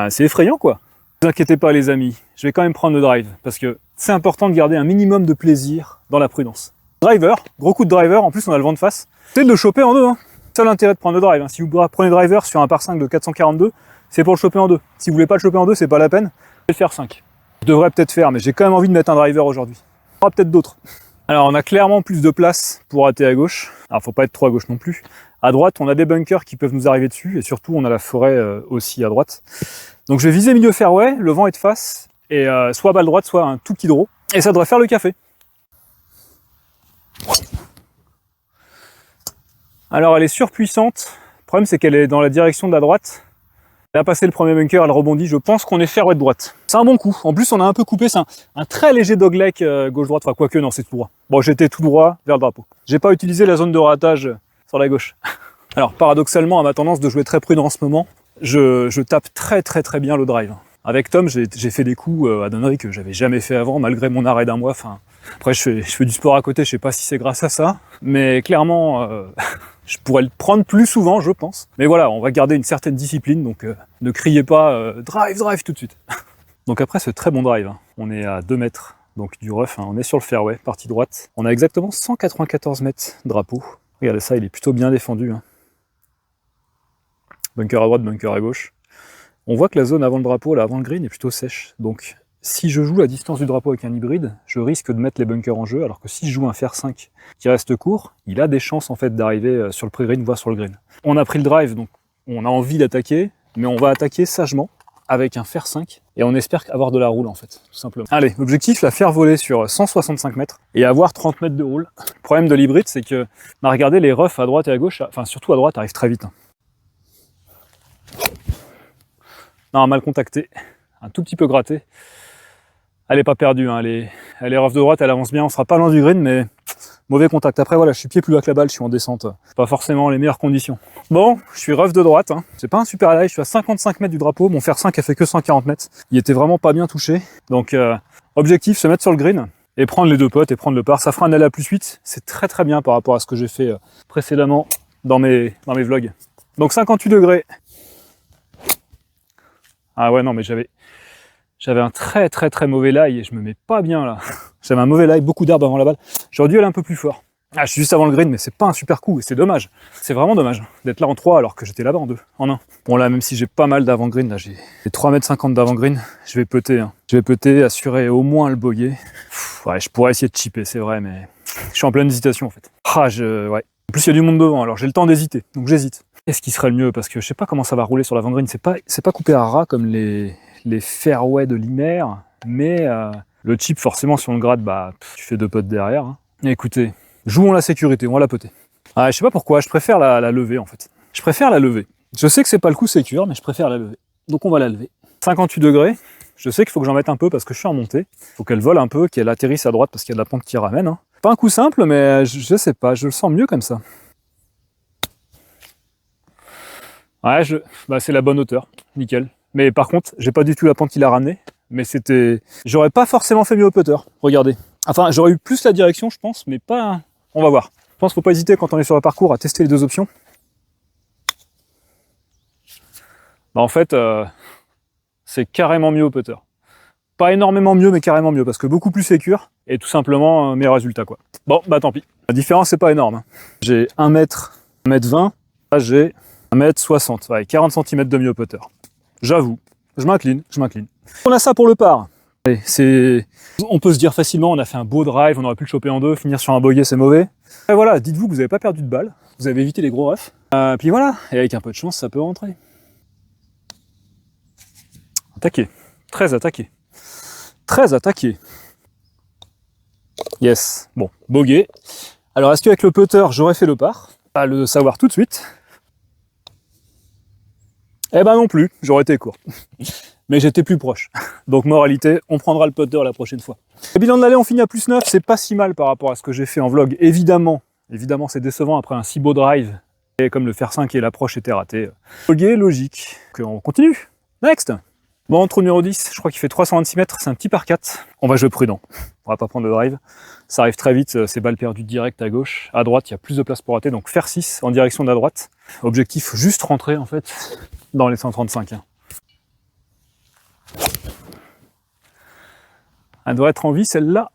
A: c'est effrayant, quoi. Ne vous inquiétez pas, les amis. Je vais quand même prendre le drive parce que c'est important de garder un minimum de plaisir dans la prudence. Driver, gros coup de driver. En plus, on a le vent de face. C'est de le choper en deux. Hein. Seul intérêt de prendre le drive. Hein. Si vous prenez driver sur un par 5 de 442, c'est pour le choper en deux. Si vous voulez pas le choper en deux, c'est pas la peine. Je vais le faire 5. Je devrais peut-être faire, mais j'ai quand même envie de mettre un driver aujourd'hui. Il y aura peut-être d'autres. Alors, on a clairement plus de place pour rater à gauche. Alors, faut pas être trop à gauche non plus. À droite, on a des bunkers qui peuvent nous arriver dessus, et surtout, on a la forêt aussi à droite. Donc, je vais viser milieu fairway, le vent est de face, et soit balle droite, soit un tout petit draw. Et ça devrait faire le café. Alors, elle est surpuissante. Le problème, c'est qu'elle est dans la direction de la droite. Elle a passé le premier bunker, elle rebondit. Je pense qu'on est fairway de droite. C'est un bon coup. En plus, on a un peu coupé. C'est un très léger dogleg gauche-droite. Enfin, quoique, non, c'est tout droit. Bon, j'étais tout droit vers le drapeau. J'ai pas utilisé la zone de ratage sur la gauche. Alors, paradoxalement, à ma tendance de jouer très prudent en ce moment, je tape très bien le drive. Avec Tom, j'ai fait des coups à donnerie que j'avais jamais fait avant, malgré mon arrêt d'un mois. Enfin, après, je fais du sport à côté. Je sais pas si c'est grâce à ça, mais clairement. Je pourrais le prendre plus souvent, je pense. Mais voilà, on va garder une certaine discipline, donc ne criez pas drive tout de suite. Donc après ce très bon drive, hein, on est à 2 mètres donc du rough, hein, on est sur le fairway, partie droite. On a exactement 194 mètres drapeau. Regardez ça, il est plutôt bien défendu. Hein. Bunker à droite, bunker à gauche. On voit que la zone avant le drapeau, là avant le green, est plutôt sèche. Donc si je joue la distance du drapeau avec un hybride, je risque de mettre les bunkers en jeu, alors que si je joue un fer 5 qui reste court, il a des chances en fait d'arriver sur le pré-green, voire sur le green. On a pris le drive, donc on a envie d'attaquer, mais on va attaquer sagement avec un fer 5, et on espère avoir de la roule en fait, tout simplement. Allez, l'objectif, la faire voler sur 165 mètres, et avoir 30 mètres de roule. Le problème de l'hybride, c'est que, regardez, les roughs à droite et à gauche, enfin surtout à droite, arrivent très vite. Hein. Non, mal contacté, un tout petit peu gratté. Elle est pas perdue, hein. Elle est rough de droite, elle avance bien, on sera pas loin du green, mais mauvais contact. Après voilà, je suis pied plus bas que la balle, je suis en descente, pas forcément les meilleures conditions. Bon, je suis rough de droite, hein. C'est pas un super live, je suis à 55 mètres du drapeau, mon fer 5 a fait que 140 mètres, il était vraiment pas bien touché. Donc objectif, se mettre sur le green, et prendre les 2 potes, et prendre le par, ça fera un LA plus 8, c'est très bien par rapport à ce que j'ai fait précédemment dans mes vlogs. Donc 58 degrés. Ah ouais non mais j'avais un très mauvais lie et je me mets pas bien là. J'avais un mauvais lie, beaucoup d'herbe avant la balle. J'aurais dû aller un peu plus fort. Ah, je suis juste avant le green, mais c'est pas un super coup et c'est dommage. C'est vraiment dommage d'être là en 3 alors que j'étais là-bas en 2, en 1. Bon là, même si j'ai pas mal d'avant-green, là j'ai 3,50 m d'avant-green, je vais putter. Hein. Je vais putter, assurer au moins le bogey. Ouais, je pourrais essayer de chipper, c'est vrai, mais je suis en pleine hésitation en fait. Ouais. En plus, il y a du monde devant, alors j'ai le temps d'hésiter, donc j'hésite. Qu'est-ce qui serait le mieux? Parce que je sais pas comment ça va rouler sur l'avant-green. C'est pas coupé à ras comme les fairways de Limer, mais le chip forcément si on le gratte, tu fais 2 potes derrière. Hein. Écoutez, jouons la sécurité, on va la poter. Ah, je sais pas pourquoi, je préfère la lever en fait. Je préfère la lever. Je sais que c'est pas le coup sécure, mais je préfère la lever. Donc on va la lever. 58 degrés, je sais qu'il faut que j'en mette un peu parce que je suis en montée. Il faut qu'elle vole un peu, qu'elle atterrisse à droite parce qu'il y a de la pente qui ramène. Hein. Pas un coup simple, mais je sais pas, je le sens mieux comme ça. Ouais, c'est la bonne hauteur, nickel. Mais par contre, j'ai pas du tout la pente qu'il a ramené, mais j'aurais pas forcément fait mieux au putter, regardez. Enfin, j'aurais eu plus la direction, je pense, mais pas... On va voir. Je pense qu'il faut pas hésiter quand on est sur le parcours à tester les 2 options. En fait, c'est carrément mieux au putter. Pas énormément mieux, mais carrément mieux, parce que beaucoup plus sécure, et tout simplement meilleur résultat, quoi. Bon, tant pis. La différence, c'est pas énorme. Hein. J'ai 1 mètre, 1m20, là j'ai 1m60, ouais, 40 cm de mieux au putter. J'avoue, je m'incline. On a ça pour le par. Allez, on peut se dire facilement, on a fait un beau drive, on aurait pu le choper en 2, finir sur un bogey, c'est mauvais. Et voilà, dites-vous que vous n'avez pas perdu de balle, vous avez évité les gros refs. Puis voilà, et avec un peu de chance, ça peut rentrer. Attaqué, très attaqué. Très attaqué. Yes, bon, bogey. Alors, est-ce qu'avec le putter, j'aurais fait le par? Pas le savoir tout de suite. Eh ben non plus, j'aurais été court. Mais j'étais plus proche. Donc moralité, on prendra le putter la prochaine fois. Le bilan de l'allée, on finit à plus 9, c'est pas si mal par rapport à ce que j'ai fait en vlog. Évidemment c'est décevant après un si beau drive. Et comme le fer 5 et l'approche étaient ratés. Ok, logique. On continue. Next. Bon, trou numéro 10, je crois qu'il fait 326 mètres, c'est un petit par 4. On va jouer prudent. On va pas prendre le drive. Ça arrive très vite, c'est balle perdue direct à gauche. À droite, il y a plus de place pour rater, donc fer 6 en direction de la droite. Objectif, juste rentrer en fait dans les 135. Elle doit être en vie celle-là.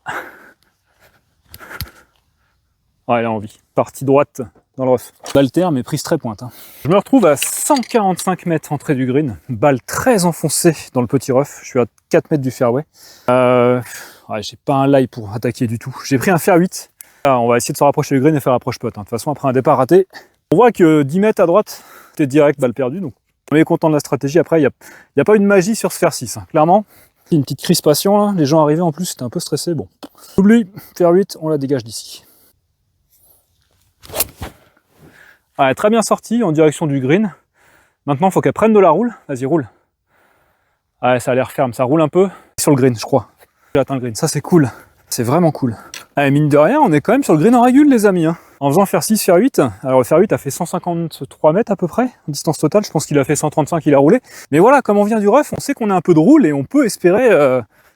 A: Ouais, elle est en vie. Partie droite dans le rough. Balle terre, mais prise très pointe. Je me retrouve à 145 mètres entrée du green. Balle très enfoncée dans le petit rough. Je suis à 4 mètres du fairway. Ouais, j'ai pas un lie pour attaquer du tout. J'ai pris un fer 8. Là, on va essayer de se rapprocher du green et faire approche putt. De toute façon, après un départ raté, on voit que 10 mètres à droite, c'était direct, balle perdue. Donc, on est content de la stratégie. Après, il n'y a pas une magie sur ce fer 6. Clairement, une petite crispation là. Les gens arrivaient en plus, c'était un peu stressé. Bon, oublie, fer 8, on la dégage d'ici. Ouais, très bien sorti en direction du green. Maintenant, il faut qu'elle prenne de la roule. Vas-y, roule. Ouais, ça a l'air ferme. Ça roule un peu sur le green, je crois. J'ai atteint le green. Ça, c'est cool. C'est vraiment cool. Allez, mine de rien, on est quand même sur le green en régule, les amis. En faisant fer 6, fer 8. Alors, le fer 8 a fait 153 mètres à peu près, en distance totale. Je pense qu'il a fait 135, il a roulé. Mais voilà, comme on vient du rough, on sait qu'on a un peu de roule et on peut espérer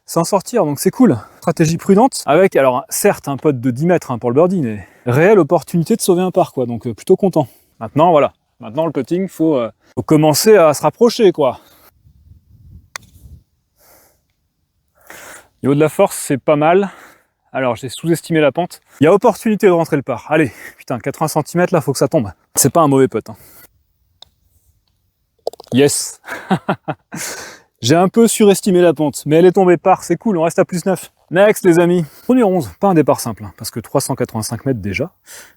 A: s'en sortir. Donc, c'est cool. Stratégie prudente. Avec, alors, certes, un putt de 10 mètres pour le birdie, mais réelle opportunité de sauver un par, quoi. Donc, plutôt content. Maintenant, voilà. Maintenant, le putting, faut commencer à se rapprocher, quoi. Niveau de la force, c'est pas mal. Alors, j'ai sous-estimé la pente. Il y a opportunité de rentrer le par. Allez, putain, 80 cm, là, faut que ça tombe. C'est pas un mauvais putt. Yes. J'ai un peu surestimé la pente, mais elle est tombée par. C'est cool, on reste à plus 9. Next, les amis. Premier 11, pas un départ simple, parce que 385 mètres déjà.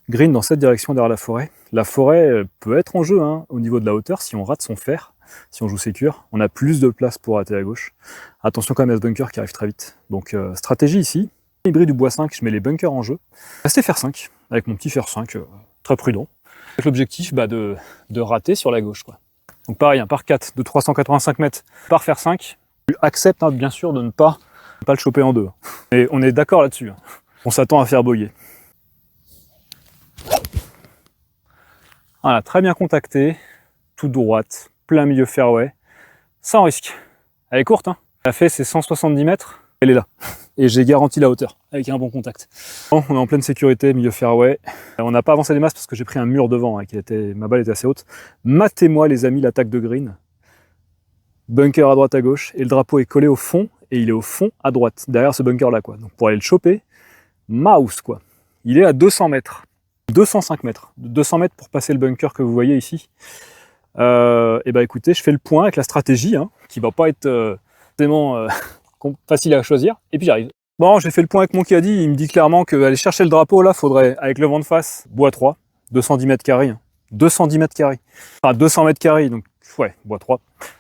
A: Green dans cette direction derrière la forêt. La forêt peut être en jeu au niveau de la hauteur si on rate son fer, si on joue sécure. On a plus de place pour rater à gauche. Attention quand même à ce bunker qui arrive très vite. Donc stratégie ici. Hybride du bois 5, je mets les bunkers en jeu. Rester fer 5, avec mon petit fer 5, très prudent. Avec l'objectif de rater sur la gauche, quoi. Donc pareil, un par 4 de 385 mètres par fer 5. Tu acceptes bien sûr de ne pas le choper en deux. Et on est d'accord là-dessus. On s'attend à faire boyer. Voilà, très bien contacté, toute droite, plein milieu fairway, sans risque. Elle est courte, Elle a fait ses 170 mètres, elle est là. Et j'ai garanti la hauteur, avec un bon contact. Bon, on est en pleine sécurité, milieu fairway. On n'a pas avancé les masses parce que j'ai pris un mur devant, ma balle était assez haute. Matez-moi les amis l'attaque de green. Bunker à droite à gauche, et le drapeau est collé au fond, et il est au fond à droite, derrière ce bunker là, quoi. Donc pour aller le choper, mouse, quoi. Il est à 200 mètres, 205 mètres, 200 mètres pour passer le bunker que vous voyez ici. Et bah écoutez, je fais le point avec la stratégie, qui va pas être vraiment facile à choisir, et puis j'arrive. Bon, j'ai fait le point avec mon caddie, il me dit clairement qu'aller chercher le drapeau là, faudrait, avec le vent de face, bois 3, 210 mètres carrés, 210 mètres carrés, enfin 200 mètres carrés, donc ouais, bois 3,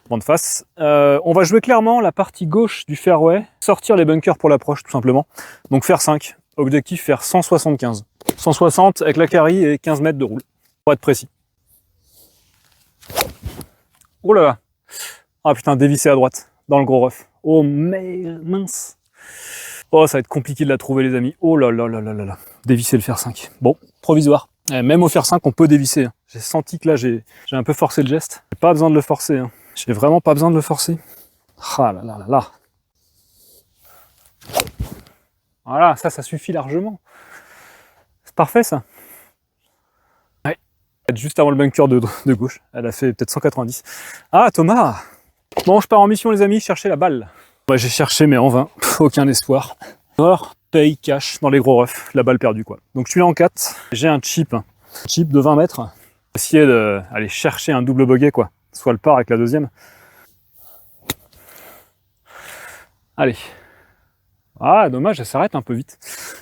A: vent de face. On va jouer clairement la partie gauche du fairway, sortir les bunkers pour l'approche tout simplement. Donc faire 5, objectif faire 175. 160 avec la carry et 15 mètres de roule, pour être précis. Oh là là. Ah putain, dévissé à droite, dans le gros rough. Oh mais mince. Oh, ça va être compliqué de la trouver les amis. Oh là là là là là là. Dévisser le fer 5. Bon, provisoire. Même au fer 5, on peut dévisser. J'ai senti que là, j'ai un peu forcé le geste. J'ai pas besoin de le forcer. J'ai vraiment pas besoin de le forcer. Ah là là là là. Voilà, ça suffit largement. C'est parfait ça. Ouais. Juste avant le bunker de gauche. Elle a fait peut-être 190. Ah, Thomas. Bon, je pars en mission les amis, chercher la balle. Ouais, j'ai cherché mais en vain. Aucun espoir. Mort, paye, cash dans les gros roughs. La balle perdue quoi. Donc je suis là en 4. J'ai un chip. Chip de 20 mètres. Essayer d'aller chercher un double bogey quoi. Soit le par avec la deuxième. Allez. Ah, dommage, elle s'arrête un peu vite.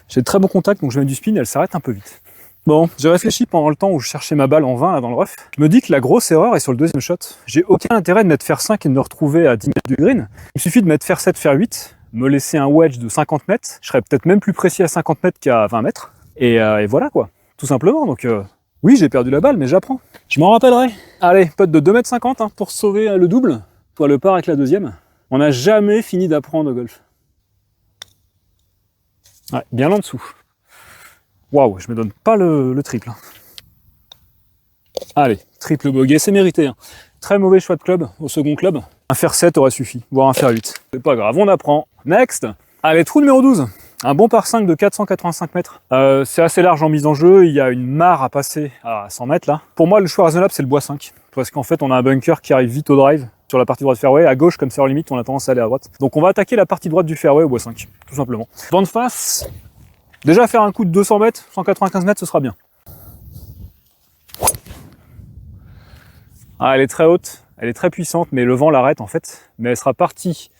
A: J'ai de très bon contact, donc je mets du spin et elle s'arrête un peu vite. Bon, j'ai réfléchi pendant le temps où je cherchais ma balle en 20 là dans le rough. Je me dis que la grosse erreur est sur le deuxième shot. J'ai aucun intérêt de mettre fer 5 et de me retrouver à 10 mètres du green. Il me suffit de mettre fer 7, fer 8, me laisser un wedge de 50 mètres. Je serais peut-être même plus précis à 50 mètres qu'à 20 mètres. Et voilà quoi, tout simplement. Donc Oui, j'ai perdu la balle, mais j'apprends. Je m'en rappellerai. Allez, putt de 2,50 m hein, pour sauver le double. Toi le par avec la deuxième. On n'a jamais fini d'apprendre au golf. Ouais, bien en dessous. Waouh, je me donne pas le triple. Hein. Allez, triple bogey, c'est mérité. Hein. Très mauvais choix de club au second club. Un fer 7 aurait suffi, voire un fer 8. C'est pas grave, on apprend. Next. Allez, trou numéro 12. Un bon par 5 de 485 mètres. C'est assez large en mise en jeu. Il y a une mare à passer à 100 mètres là. Pour moi, le choix raisonnable, c'est le bois 5. Parce qu'en fait, on a un bunker qui arrive vite au drive sur la partie droite fairway. À gauche, comme c'est hors limite, on a tendance à aller à droite. Donc on va attaquer la partie droite du fairway au bois 5, tout simplement. Vent de face. Déjà faire un coup de 200 mètres, 195 mètres, ce sera bien. Ah, elle est très haute, elle est très puissante, mais le vent l'arrête en fait. Mais elle sera partie,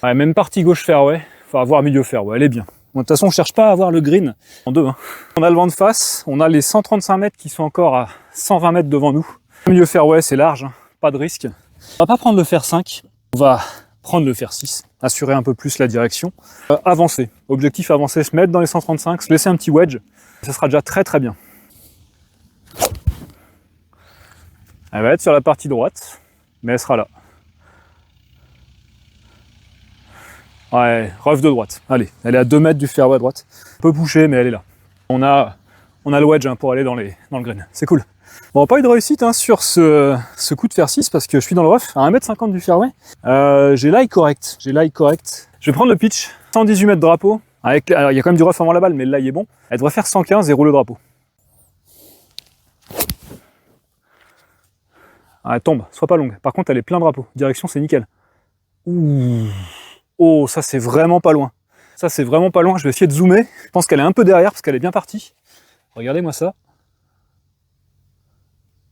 A: ouais, même partie gauche fairway, faut avoir milieu fairway, elle est bien. Bon, de toute façon, on cherche pas à avoir le green en deux. Hein. On a le vent de face, on a les 135 mètres qui sont encore à 120 mètres devant nous. Le milieu fairway, c'est large, hein, pas de risque. On va pas prendre le fer 5, on va prendre le fer 6, assurer un peu plus la direction. Avancer, objectif avancer, se mettre dans les 135, se laisser un petit wedge, ça sera déjà très très bien. Elle va être sur la partie droite, mais elle sera là. Ouais, rough de droite. Allez, elle est à 2 mètres du fairway à droite. Un peu bouchée, mais elle est là. On a le wedge hein, pour aller dans le green. C'est cool. Bon, pas eu de réussite hein, sur ce coup de fer 6 parce que je suis dans le rough à 1m50 du fairway. J'ai l'ail correct. Je vais prendre le pitch. 118 mètres drapeau. Alors, il y a quand même du rough avant la balle, mais l'ail est bon. Elle devrait faire 115 et rouler le drapeau. Ah, elle tombe, soit pas longue. Par contre, elle est plein drapeau. Direction, c'est nickel. Ouh. Oh, ça c'est vraiment pas loin. Ça c'est vraiment pas loin. Je vais essayer de zoomer. Je pense qu'elle est un peu derrière parce qu'elle est bien partie. Regardez-moi ça.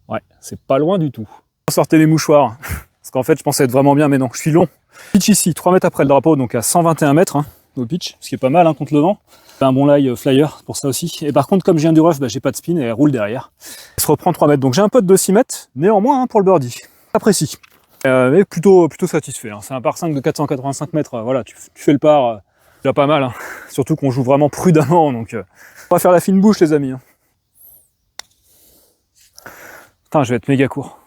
A: Ouais, c'est pas loin du tout. Sortez les mouchoirs. Parce qu'en fait, je pensais être vraiment bien, mais non, je suis long. Pitch ici, 3 mètres après le drapeau, donc à 121 mètres hein, au pitch, ce qui est pas mal hein, contre le vent. C'est un bon lie flyer pour ça aussi. Et par contre, comme je viens du rough, bah, j'ai pas de spin et elle roule derrière. Elle se reprend 3 mètres. Donc j'ai un putt de 6 mètres, néanmoins hein, pour le birdie. Pas précis. Mais plutôt satisfait. Hein. C'est un par 5 de 485 mètres. Voilà, tu fais le par, déjà pas mal. Hein. Surtout qu'on joue vraiment prudemment. Donc, on va faire la fine bouche, les amis. Hein. Putain, je vais être méga court.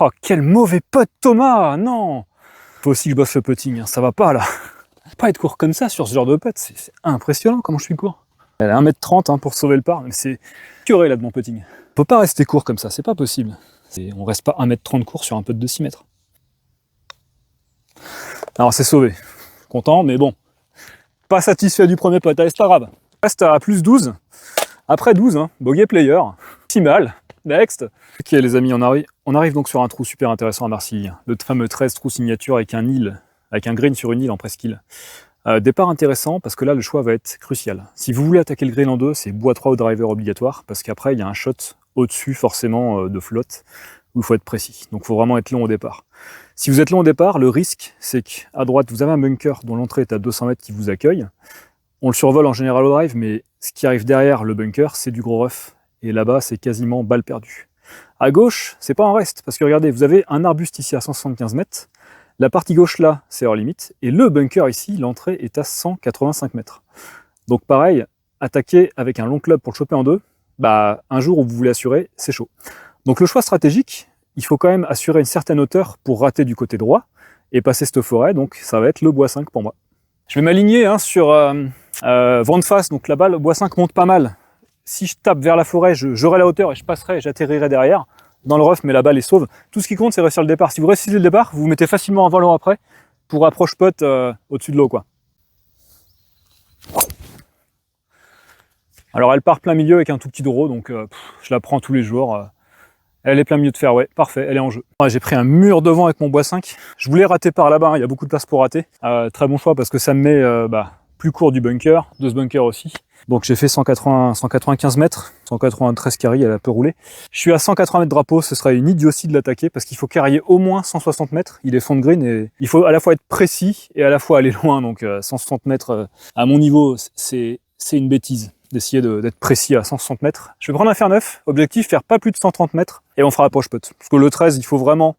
A: Oh, quel mauvais putt, Thomas. Non. Faut aussi que je bosse le putting. Hein. Ça va pas là. Pas être court comme ça sur ce genre de putt, c'est impressionnant comment je suis court. Elle a 1m30 hein, pour sauver le par, mais c'est curé là de mon putting. Faut pas rester court comme ça, c'est pas possible. On reste pas 1m30 court sur un putt de 6 mètres. Alors c'est sauvé. Content, mais bon. Pas satisfait du premier putt, c'est pas grave. Reste à plus 12. Après 12, hein, bogey player. Optimal. Next. Ok les amis, on arrive donc sur un trou super intéressant à Marcilly. Le fameux 13 trou signature avec un île. Avec un green sur une île en presqu'île. Départ intéressant parce que là le choix va être crucial. Si vous voulez attaquer le green en deux, c'est bois 3 au driver obligatoire parce qu'après il y a un shot au-dessus forcément de flotte où il faut être précis. Donc il faut vraiment être long au départ. Si vous êtes long au départ, le risque c'est qu'à droite vous avez un bunker dont l'entrée est à 200 mètres qui vous accueille. On le survole en général au drive, mais ce qui arrive derrière le bunker c'est du gros rough et là-bas c'est quasiment balle perdue. À gauche, c'est pas en reste parce que regardez, vous avez un arbuste ici à 175 mètres. La partie gauche là, c'est hors limite, et le bunker ici, l'entrée est à 185 mètres. Donc pareil, attaquer avec un long club pour le choper en deux, bah un jour où vous voulez assurer, c'est chaud. Donc le choix stratégique, il faut quand même assurer une certaine hauteur pour rater du côté droit et passer cette forêt, donc ça va être le bois 5 pour moi. Je vais m'aligner hein, sur vent de face, donc là-bas le bois 5 monte pas mal. Si je tape vers la forêt, j'aurai la hauteur et je passerai et j'atterrirai derrière. Dans le rough, mais la balle est sauve. Tout ce qui compte, c'est réussir le départ. Si vous réussissez le départ, vous vous mettez facilement avant l'eau après pour approche putt au-dessus de l'eau, quoi. Alors, elle part plein milieu avec un tout petit draw, donc je la prends tous les jours. Elle est plein milieu de fairway, parfait, elle est en jeu. J'ai pris un mur devant avec mon bois 5. Je voulais rater par là-bas, hein, il y a beaucoup de place pour rater. Très bon choix parce que ça me met plus court du bunker, de ce bunker aussi. Donc j'ai fait 195 mètres, 193 carry, elle a peu roulé. Je suis à 180 mètres drapeau, ce serait une idiotie de l'attaquer parce qu'il faut carrier au moins 160 mètres. Il est fond de green et il faut à la fois être précis et à la fois aller loin. Donc 160 mètres à mon niveau, c'est une bêtise d'essayer d'être précis à 160 mètres. Je vais prendre un fer 9, objectif faire pas plus de 130 mètres et on fera approche putt. Parce que le 13, il faut vraiment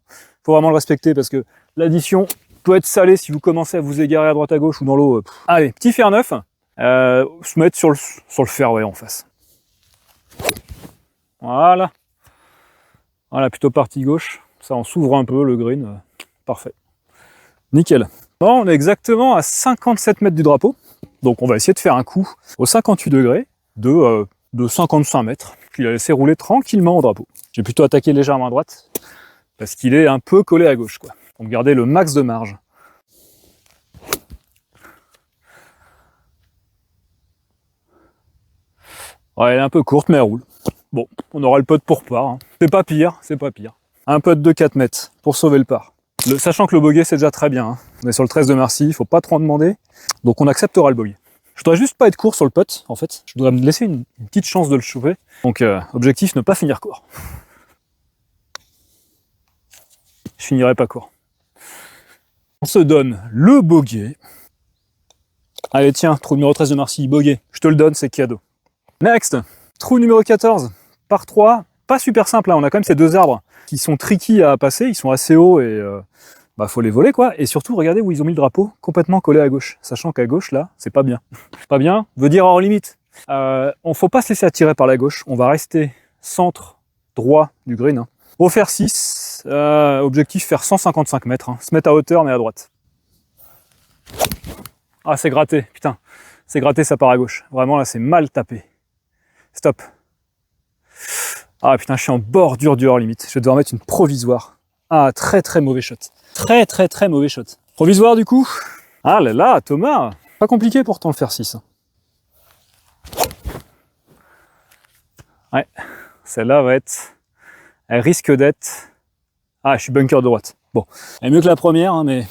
A: le respecter parce que l'addition peut être salée si vous commencez à vous égarer à droite à gauche ou dans l'eau. Allez, petit fer 9. Se mettre sur le fairway en face. Voilà. Voilà, plutôt partie gauche. Ça, on s'ouvre un peu le green. Parfait. Nickel. Bon, on est exactement à 57 mètres du drapeau. Donc on va essayer de faire un coup au 58 degrés de 55 mètres. Puis il a laissé rouler tranquillement au drapeau. J'ai plutôt attaqué légèrement à droite parce qu'il est un peu collé à gauche, quoi. Donc garder le max de marge. Ouais, elle est un peu courte, mais elle roule. Bon, on aura le putt pour par. Hein. C'est pas pire, c'est pas pire. Un putt de 4 mètres pour sauver le par. Sachant que le bogey, c'est déjà très bien. Hein. On est sur le 13 de Marcy, il faut pas trop en demander. Donc on acceptera le bogey. Je dois juste pas être court sur le putt, en fait. Je dois me laisser une petite chance de le choper. Donc objectif, ne pas finir court. Je finirai pas court. On se donne le bogey. Allez, tiens, trou numéro 13 de Marcy, bogey. Je te le donne, c'est cadeau. Next, trou numéro 14, par 3. Pas super simple, hein. On a quand même ces deux arbres qui sont tricky à passer. Ils sont assez hauts et faut les voler, quoi. Et surtout, regardez où ils ont mis le drapeau, complètement collé à gauche. Sachant qu'à gauche, là, c'est pas bien. Pas bien veut dire hors limite. On faut pas se laisser attirer par la gauche. On va rester centre droit du green. Hein. Au fer 6, objectif faire 155 mètres. Hein. Se mettre à hauteur, mais à droite. Ah, c'est gratté, putain. C'est gratté, ça part à gauche. Vraiment, là, c'est mal tapé. Stop. Ah, putain, je suis en bordure du hors limite. Je vais devoir mettre une provisoire. Ah, très très mauvais shot. Très très très mauvais shot. Provisoire, du coup. Ah là là, Thomas. Pas compliqué pourtant le fer 6. Ouais, celle-là va être... Elle risque d'être... Ah, je suis bunker de droite. Bon, elle est mieux que la première, hein, mais...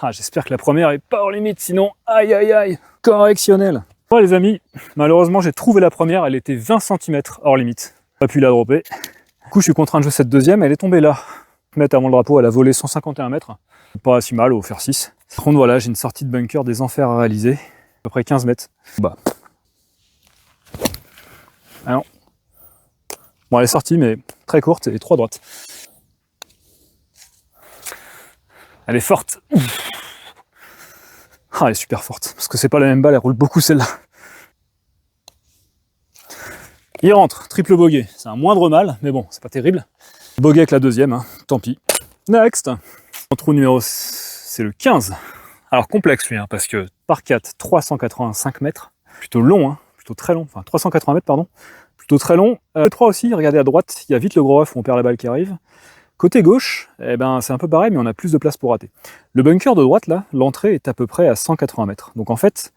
A: Ah, j'espère que la première est pas hors limite, sinon... Aïe aïe aïe, correctionnel. Bon les amis, malheureusement j'ai trouvé la première, elle était 20 cm hors limite. Pas pu la dropper. Du coup je suis contraint de jouer cette deuxième, elle est tombée là. Mettre avant le drapeau, elle a volé 151 mètres. Pas si mal au fer 6. Par contre voilà, j'ai une sortie de bunker des enfers à réaliser. À peu près 15 mètres. Bah. Ah non. Bon elle est sortie mais très courte et trop à droite. Elle est forte. Ah, elle est super forte, parce que c'est pas la même balle, elle roule beaucoup celle-là. Il rentre, triple bogey, c'est un moindre mal, mais bon, c'est pas terrible. Bogey avec la deuxième, hein. Tant pis. Next. En trou numéro, c'est le 15. Alors complexe lui, hein, parce que par 4, 385 mètres, plutôt long, hein, plutôt très long, enfin 380 mètres, pardon, plutôt très long. Le 3 aussi, regardez à droite, il y a vite le gros off où on perd la balle qui arrive. Côté gauche, eh ben, c'est un peu pareil, mais on a plus de place pour rater. Le bunker de droite, là, l'entrée est à peu près à 180 mètres. Donc en fait,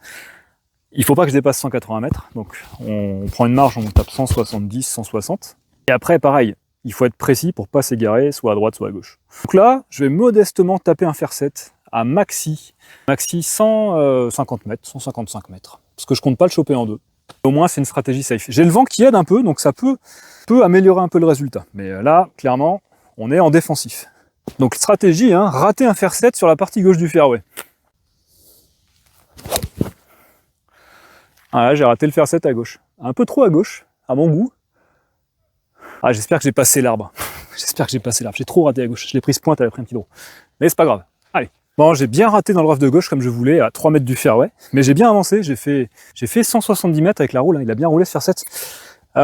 A: il ne faut pas que je dépasse 180 mètres. Donc on prend une marge, on tape 170, 160. Et après, pareil, il faut être précis pour ne pas s'égarer, soit à droite, soit à gauche. Donc là, je vais modestement taper un fer 7 à maxi 150 mètres, 155 mètres. Parce que je compte pas le choper en deux. Au moins, c'est une stratégie safe. J'ai le vent qui aide un peu, donc ça peut améliorer un peu le résultat. Mais là, clairement... On est en défensif. Donc stratégie, hein, rater un fer 7 sur la partie gauche du fairway. Ah là, j'ai raté le fer 7 à gauche. Un peu trop à gauche, à mon goût. Ah, j'espère que j'ai passé l'arbre. J'espère que j'ai passé l'arbre. J'ai trop raté à gauche. Je l'ai prise pointe, elle a pris un petit draw. Mais c'est pas grave. Allez. Bon, j'ai bien raté dans le rough de gauche comme je voulais, à 3 mètres du fairway. Mais j'ai bien avancé. J'ai fait 170 mètres avec la roule. Hein. Il a bien roulé ce fer 7.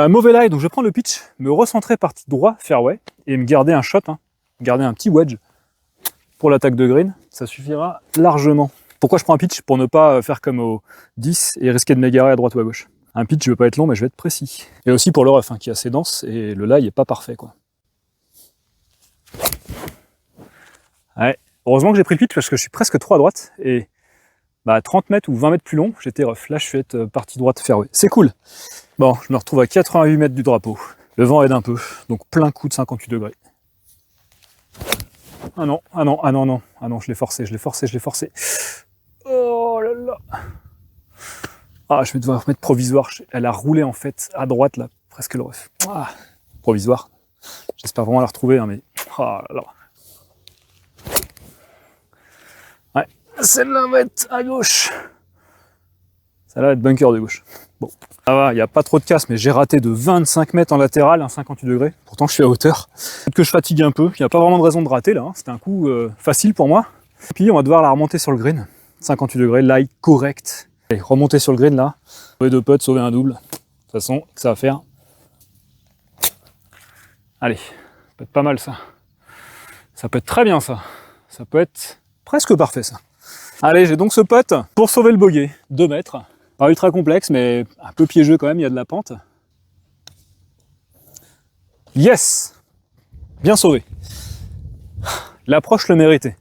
A: Mauvais lie, donc je prends le pitch, me recentrer partie droit, fairway, et me garder un shot, hein, garder un petit wedge pour l'attaque de green, ça suffira largement. Pourquoi je prends un pitch? Pour ne pas faire comme au 10 et risquer de m'égarer à droite ou à gauche. Un pitch, je veux pas être long, mais je vais être précis. Et aussi pour le rough, hein, qui est assez dense, et le lie est pas parfait, quoi. Ouais, heureusement que j'ai pris le pitch parce que je suis presque trop à droite, et 30 mètres ou 20 mètres plus long, j'étais rough. Là, je suis partie droite fairway. C'est cool. Bon, je me retrouve à 88 mètres du drapeau. Le vent aide un peu, donc plein coup de 58 degrés. Ah non, ah non, ah non, non, ah non, je l'ai forcé. Oh là là. Ah, je vais devoir mettre provisoire. Elle a roulé en fait à droite là, presque le ref. Ah, provisoire. J'espère vraiment la retrouver, hein, mais... Oh là là. Ouais, celle-là va être à gauche. Celle-là va être bunker de gauche. Bon, ça va, il n'y a pas trop de casse, mais j'ai raté de 25 mètres en latéral, un 58 degrés. Pourtant, je suis à hauteur. Peut-être que je fatigue un peu. Il n'y a pas vraiment de raison de rater là. Hein. C'était un coup facile pour moi. Et puis, on va devoir la remonter sur le green. 58 degrés, lie correct. Allez, remonter sur le green là. Sauver deux putts, sauver un double. De toute façon, ça va faire. Allez, peut être pas mal ça. Ça peut être très bien ça. Ça peut être presque parfait ça. Allez, j'ai donc ce putt pour sauver le bogey. 2 mètres. Pas ultra complexe, mais un peu piégeux quand même, il y a de la pente. Yes! Bien sauvé. L'approche le méritait.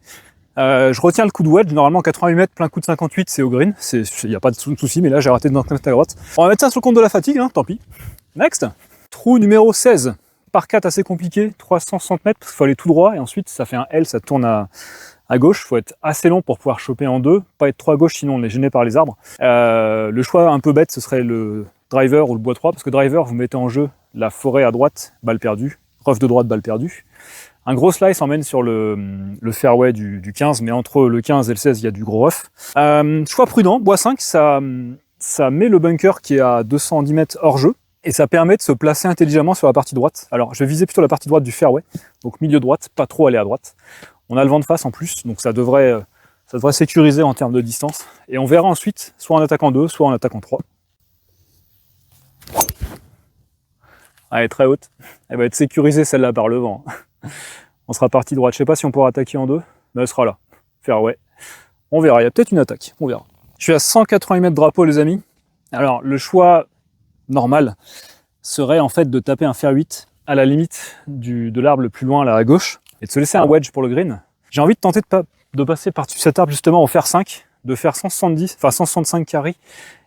A: Je retiens le coup de wedge, normalement 88 mètres, plein coup de 58, c'est au green. Il n'y a pas de souci, mais là j'ai raté de 29 mètres à droite. On va mettre ça sur le compte de la fatigue, hein, tant pis. Next. Trou numéro 16. Par 4 assez compliqué, 360 mètres, parce qu'il faut aller tout droit, et ensuite ça fait un L, ça tourne à gauche. Il faut être assez long pour pouvoir choper en 2, pas être trop à gauche, sinon on est gêné par les arbres. Le choix un peu bête, ce serait le driver ou le bois 3, parce que driver, vous mettez en jeu la forêt à droite, balle perdue, rough de droite, balle perdue. Un gros slice emmène sur le fairway du 15, mais entre le 15 et le 16, il y a du gros rough. Choix prudent, bois 5, ça met le bunker qui est à 210 mètres hors jeu, et ça permet de se placer intelligemment sur la partie droite. Alors, je vais viser plutôt la partie droite du fairway, donc milieu droite, pas trop aller à droite. On a le vent de face en plus, donc ça devrait sécuriser en termes de distance. Et on verra ensuite, soit en attaquant 2, soit en attaquant 3. Elle est très haute. Elle va être sécurisée celle-là par le vent. On sera partie droite. Je sais pas si on pourra attaquer en 2, mais elle sera là. Fairway. On verra, il y a peut-être une attaque, on verra. Je suis à 180 mètres drapeau les amis. Alors le choix normal serait en fait de taper un fair 8 à la limite de l'arbre le plus loin là à gauche et de se laisser un wedge pour le green. J'ai envie de tenter de passer par-dessus cet arbre justement au fair 5, de faire 170, enfin 165 carry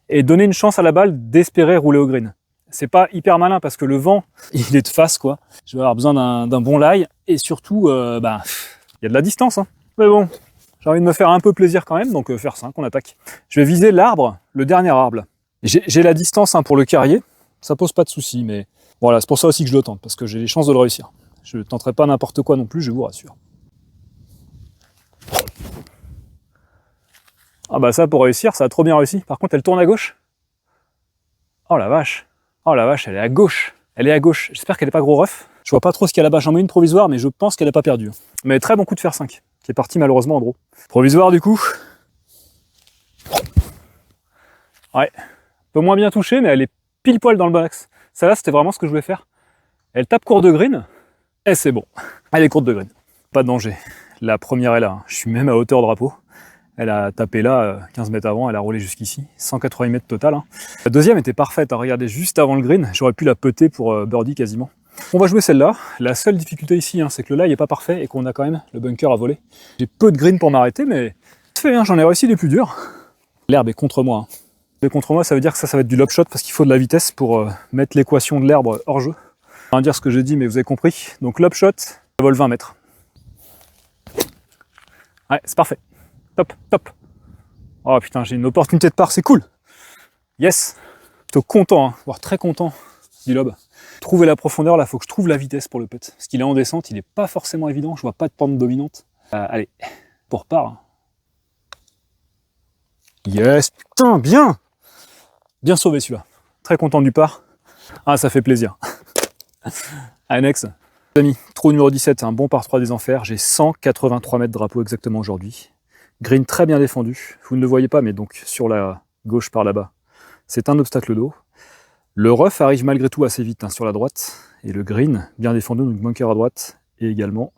A: et donner une chance à la balle d'espérer rouler au green. C'est pas hyper malin parce que le vent, il est de face quoi. Je vais avoir besoin d'un bon lie et surtout, il y a de la distance. Hein. Mais bon, j'ai envie de me faire un peu plaisir quand même, donc faire 5, on attaque. Je vais viser l'arbre, le dernier arbre. J'ai la distance hein, pour le carrier, ça pose pas de souci, mais voilà, c'est pour ça aussi que je le tente, parce que j'ai les chances de le réussir. Je ne tenterai pas n'importe quoi non plus, je vous rassure. Ah bah ça pour réussir, ça a trop bien réussi. Par contre, elle tourne à gauche. Oh la vache, elle est à gauche. Elle est à gauche. J'espère qu'elle n'est pas gros rough. Je vois pas trop ce qu'il y a là-bas. J'en mets une provisoire, mais je pense qu'elle n'est pas perdue. Mais très bon coup de fer 5, qui est parti malheureusement en draw. Provisoire du coup. Ouais. Un peu moins bien touchée, mais elle est pile poil dans le bon axe. Celle-là, c'était vraiment ce que je voulais faire. Elle tape court de green, et c'est bon. Elle est courte de green. Pas de danger. La première est là. Hein. Je suis même à hauteur drapeau. Elle a tapé là, 15 mètres avant, elle a roulé jusqu'ici. 180 mètres total. Hein. La deuxième était parfaite. Hein. Regardez, juste avant le green, j'aurais pu la putter pour birdie quasiment. On va jouer celle-là. La seule difficulté ici, hein, c'est que le lie n'est pas parfait et qu'on a quand même le bunker à voler. J'ai peu de green pour m'arrêter, mais fait, hein, j'en ai réussi des plus durs. L'herbe est contre moi. Hein. Et contre moi, ça veut dire que ça va être du lob shot parce qu'il faut de la vitesse pour mettre l'équation de l'herbe hors jeu. Je vais dire ce que j'ai dit, mais vous avez compris. Donc lob shot, ça vole 20 mètres. Ouais, c'est parfait. Top, top. Oh putain, j'ai une opportunité de part, c'est cool. Yes. Plutôt content, hein, voire très content du lob. Trouver la profondeur, là, il faut que je trouve la vitesse pour le putt. Parce qu'il est en descente, il n'est pas forcément évident, je vois pas de pente dominante. Allez, pour part. Yes, putain, bien. Bien sauvé celui-là. Très content du par. Ah, ça fait plaisir. Allez, next. Les amis, trou numéro 17, un bon par 3 des enfers. J'ai 183 mètres drapeau exactement aujourd'hui. Green très bien défendu. Vous ne le voyez pas, mais donc sur la gauche par là-bas, c'est un obstacle d'eau. Le rough arrive malgré tout assez vite hein, sur la droite. Et le green, bien défendu, donc bunker à droite. Et également,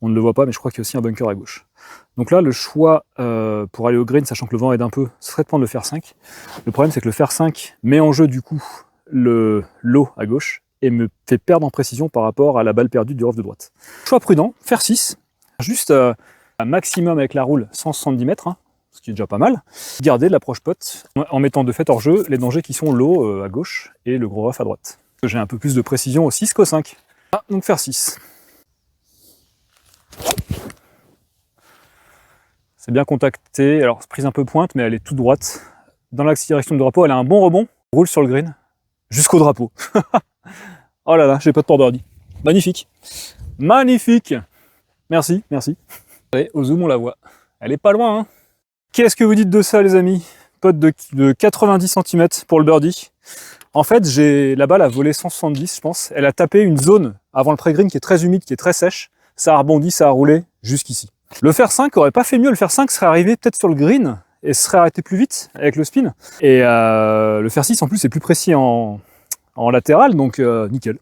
A: on ne le voit pas, mais je crois qu'il y a aussi un bunker à gauche. Donc là, le choix pour aller au green, sachant que le vent aide un peu, ce serait de prendre le fer 5. Le problème, c'est que le fer 5 met en jeu du coup l'eau à gauche et me fait perdre en précision par rapport à la balle perdue du rough de droite. Choix prudent, fer 6, juste un maximum avec la roule 170 mètres, hein, ce qui est déjà pas mal. Garder de l'approche pot en mettant de fait hors jeu les dangers qui sont l'eau à gauche et le gros rough à droite. J'ai un peu plus de précision au 6 qu'au 5. Ah, donc fer 6. C'est bien contacté, alors prise un peu pointe, mais elle est toute droite. Dans l'axe direction du drapeau, elle a un bon rebond, roule sur le green, jusqu'au drapeau. Oh là là, j'ai pas de port birdie. Magnifique. Magnifique. Merci, merci. Allez, au zoom, on la voit. Elle est pas loin, hein. Qu'est-ce que vous dites de ça, les amis? Pote de 90 cm pour le birdie. En fait, la balle a volé 170, je pense. Elle a tapé une zone avant le pré-green qui est très humide, qui est très sèche. Ça a rebondi, ça a roulé jusqu'ici. Le fer 5 aurait pas fait mieux. Le fer 5 serait arrivé peut-être sur le green et serait arrêté plus vite avec le spin. Et le fer 6 en plus est plus précis en latéral, donc nickel.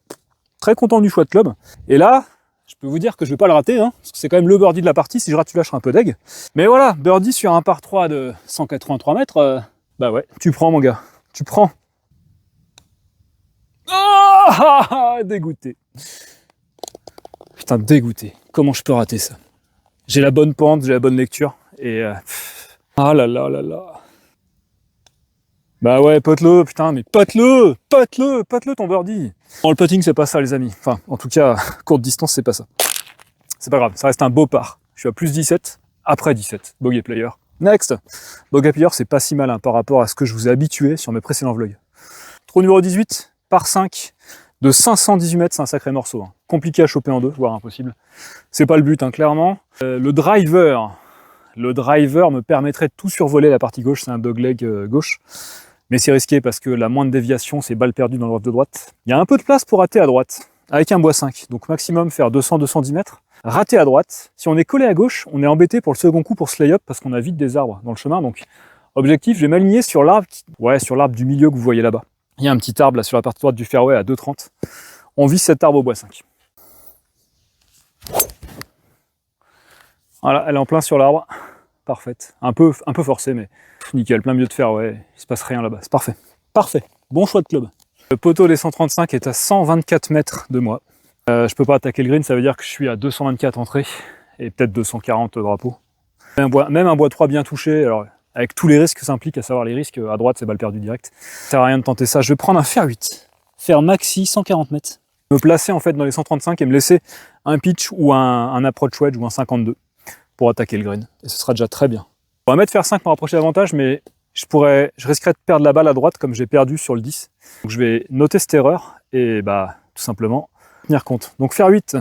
A: Très content du choix de club. Et là, Je peux vous dire que je vais pas le rater, hein, parce que c'est quand même le birdie de la partie. Si je rate, tu lâcheras un peu d'aigle. Mais voilà, birdie sur un par 3 de 183 mètres, bah ouais, tu prends mon gars, tu prends. Oh, dégoûté. Putain, dégoûté. Comment je peux rater ça? J'ai la bonne pente, j'ai la bonne lecture, et... ah là là là là. Bah ouais, pote-le, putain, mais pote-le ton birdie. Bon, le putting, c'est pas ça, les amis. Enfin, en tout cas, courte distance, c'est pas ça. C'est pas grave, ça reste un beau par. Je suis à plus 17, après 17. Bogey player. Next. Bogey player, c'est pas si mal hein, par rapport à ce que je vous ai habitué sur mes précédents vlogs. Trou numéro 18, par 5, de 518 mètres, c'est un sacré morceau. Hein. Compliqué à choper en deux, voire impossible. C'est pas le but, hein, clairement. Le driver me permettrait de tout survoler la partie gauche, c'est un dogleg gauche. Mais c'est risqué parce que la moindre déviation, c'est balle perdue dans le rough de droite. Il y a un peu de place pour rater à droite, avec un bois 5. Donc maximum faire 200-210 mètres. Rater à droite. Si on est collé à gauche, on est embêté pour le second coup pour se lay up parce qu'on a vite des arbres dans le chemin. Donc objectif, je vais m'aligner sur l'arbre sur l'arbre du milieu que vous voyez là-bas. Il y a un petit arbre là sur la partie droite du fairway à 2,30. On vise cet arbre au bois 5. Voilà, elle est en plein sur l'arbre. Parfaite. Un peu forcé, mais nickel, plein milieu de fairway. Il se passe rien là-bas. C'est parfait. Parfait. Bon choix de club. Le poteau des 135 est à 124 mètres de moi. Je peux pas attaquer le green, ça veut dire que je suis à 224 entrées et peut-être 240 drapeaux. Même un bois 3 bien touché, alors avec tous les risques que ça implique, à savoir les risques, à droite c'est balle perdue direct. Ça sert à rien de tenter ça. Je vais prendre un fer 8. Faire maxi 140 mètres. Me placer en fait dans les 135 et me laisser un pitch ou un approach wedge ou un 52 pour attaquer le green. Et ce sera déjà très bien. On va mettre fer 5 pour rapprocher davantage, mais je risquerais de perdre la balle à droite comme j'ai perdu sur le 10. Donc je vais noter cette erreur et bah tout simplement tenir compte. Donc fer 8.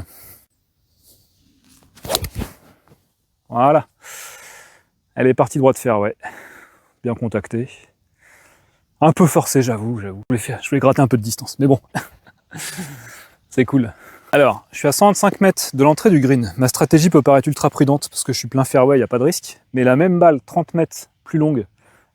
A: Voilà. Elle est partie droite fairway. Bien contactée. Un peu forcé, j'avoue. Je voulais gratter un peu de distance, mais bon. C'est cool. Alors, je suis à 125 mètres de l'entrée du green. Ma stratégie peut paraître ultra prudente parce que je suis plein fairway, il n'y a pas de risque. Mais la même balle, 30 mètres plus longue,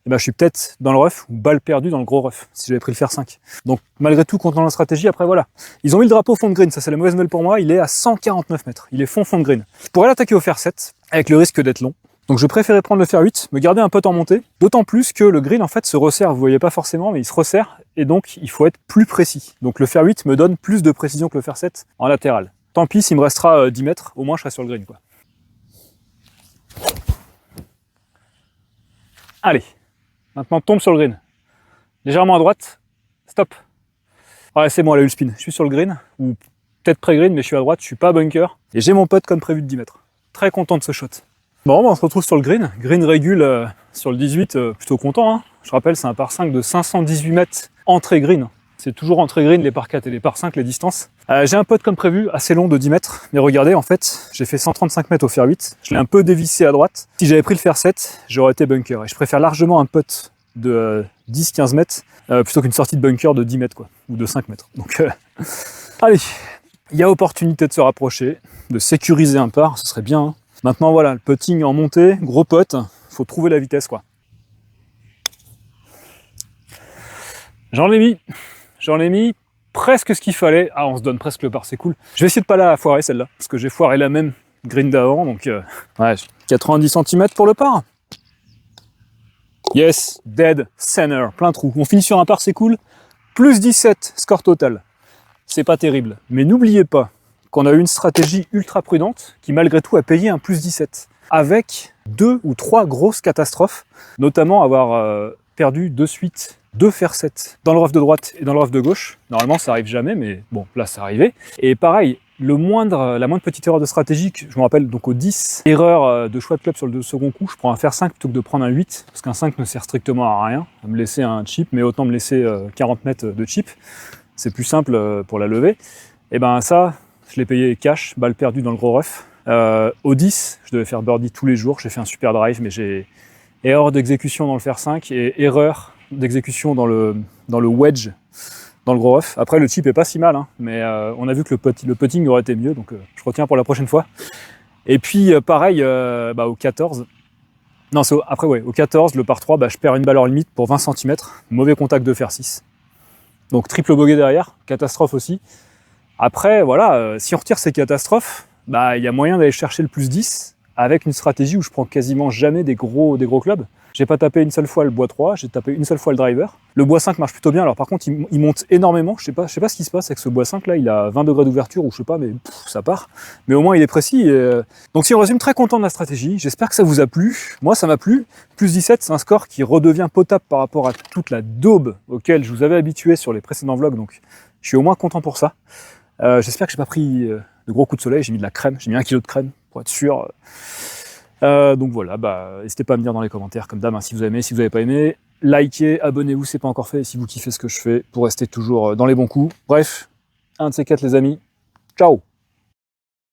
A: eh ben, je suis peut-être dans le rough ou balle perdue dans le gros rough si j'avais pris le fer 5. Donc, malgré tout, contenant la stratégie, après voilà. Ils ont mis le drapeau au fond de green, ça c'est la mauvaise nouvelle pour moi. Il est à 149 mètres. Il est fond de green. Je pourrais l'attaquer au fer 7 avec le risque d'être long. Donc je préférais prendre le fer 8, me garder un pote en montée, d'autant plus que le green en fait se resserre, vous voyez pas forcément, mais il se resserre, et donc il faut être plus précis. Donc le fer 8 me donne plus de précision que le fer 7 en latéral. Tant pis, s'il me restera 10 mètres, au moins je serai sur le green quoi. Allez, maintenant tombe sur le green. Légèrement à droite, stop. Ouais c'est bon, elle a eu le spin, je suis sur le green, ou peut-être pré-green, mais je suis à droite, je suis pas bunker, et j'ai mon pote comme prévu de 10 mètres. Très content de ce shot. Bon, on se retrouve sur le green. Green régule sur le 18, plutôt content. Hein. Je rappelle, c'est un par 5 de 518 mètres entrée green. C'est toujours entrée green, les par 4 et les par 5, les distances. J'ai un putt comme prévu, assez long de 10 mètres. Mais regardez, en fait, j'ai fait 135 mètres au fer 8. Je l'ai un peu dévissé à droite. Si j'avais pris le fer 7, j'aurais été bunker. Et je préfère largement un putt de 10-15 mètres plutôt qu'une sortie de bunker de 10 mètres, quoi. Ou de 5 mètres. Donc, allez, il y a opportunité de se rapprocher, de sécuriser un par, ce serait bien. Hein. Maintenant voilà, le putting en montée, gros putt, faut trouver la vitesse quoi. J'en ai mis presque ce qu'il fallait. Ah, on se donne presque le par, c'est cool. Je vais essayer de pas la foirer celle-là, parce que j'ai foiré la même green d'avant, donc ouais, 90 cm pour le par. Yes, dead center, plein trou. On finit sur un par, c'est cool. Plus 17, score total. C'est pas terrible, mais n'oubliez pas qu'on a eu une stratégie ultra prudente qui malgré tout a payé un plus 17 avec 2 ou 3 grosses catastrophes, notamment avoir perdu de suite 2 fer 7 dans le rough de droite et dans le rough de gauche. Normalement ça arrive jamais, mais bon là ça arrivait. Et pareil, la moindre petite erreur de stratégie, je me rappelle donc au 10, erreur de choix de club sur le second coup, je prends un fer 5 plutôt que de prendre un 8, parce qu'un 5 ne sert strictement à rien, à me laisser un chip, mais autant me laisser 40 mètres de chip, c'est plus simple pour la lever. Et ben ça, je l'ai payé cash, balle perdue dans le gros rough. Au 10, je devais faire birdie tous les jours, j'ai fait un super drive, mais j'ai erreur d'exécution dans le fer 5 et erreur d'exécution dans le wedge, dans le gros rough. Après, le chip est pas si mal, hein, mais on a vu que le putting aurait été mieux, donc je retiens pour la prochaine fois. Et puis, pareil, au 14, non, au 14, le par 3, je perds une balle hors limite pour 20 cm, mauvais contact de fer 6. Donc triple bogey derrière, catastrophe aussi. Après, voilà, si on retire ces catastrophes, bah, il y a moyen d'aller chercher le plus 10 avec une stratégie où je prends quasiment jamais des gros clubs. J'ai pas tapé une seule fois le bois 3, j'ai tapé une seule fois le driver. Le bois 5 marche plutôt bien, alors par contre il monte énormément, je sais pas ce qui se passe avec ce bois 5 là, il a 20 degrés d'ouverture ou je sais pas, mais ça part. Mais au moins il est précis. Donc si on résume, très content de la stratégie, j'espère que ça vous a plu. Moi ça m'a plu. Plus 17, c'est un score qui redevient potable par rapport à toute la daube auquel je vous avais habitué sur les précédents vlogs, donc je suis au moins content pour ça. J'espère que j'ai pas pris de gros coups de soleil, j'ai mis de la crème, j'ai mis 1 kg de crème pour être sûr. Donc voilà, n'hésitez pas à me dire dans les commentaires comme d'hab hein, si vous avez aimé, si vous n'avez pas aimé. Likez, abonnez-vous si c'est pas encore fait, et si vous kiffez ce que je fais, pour rester toujours dans les bons coups. Bref, un de ces quatre les amis, ciao!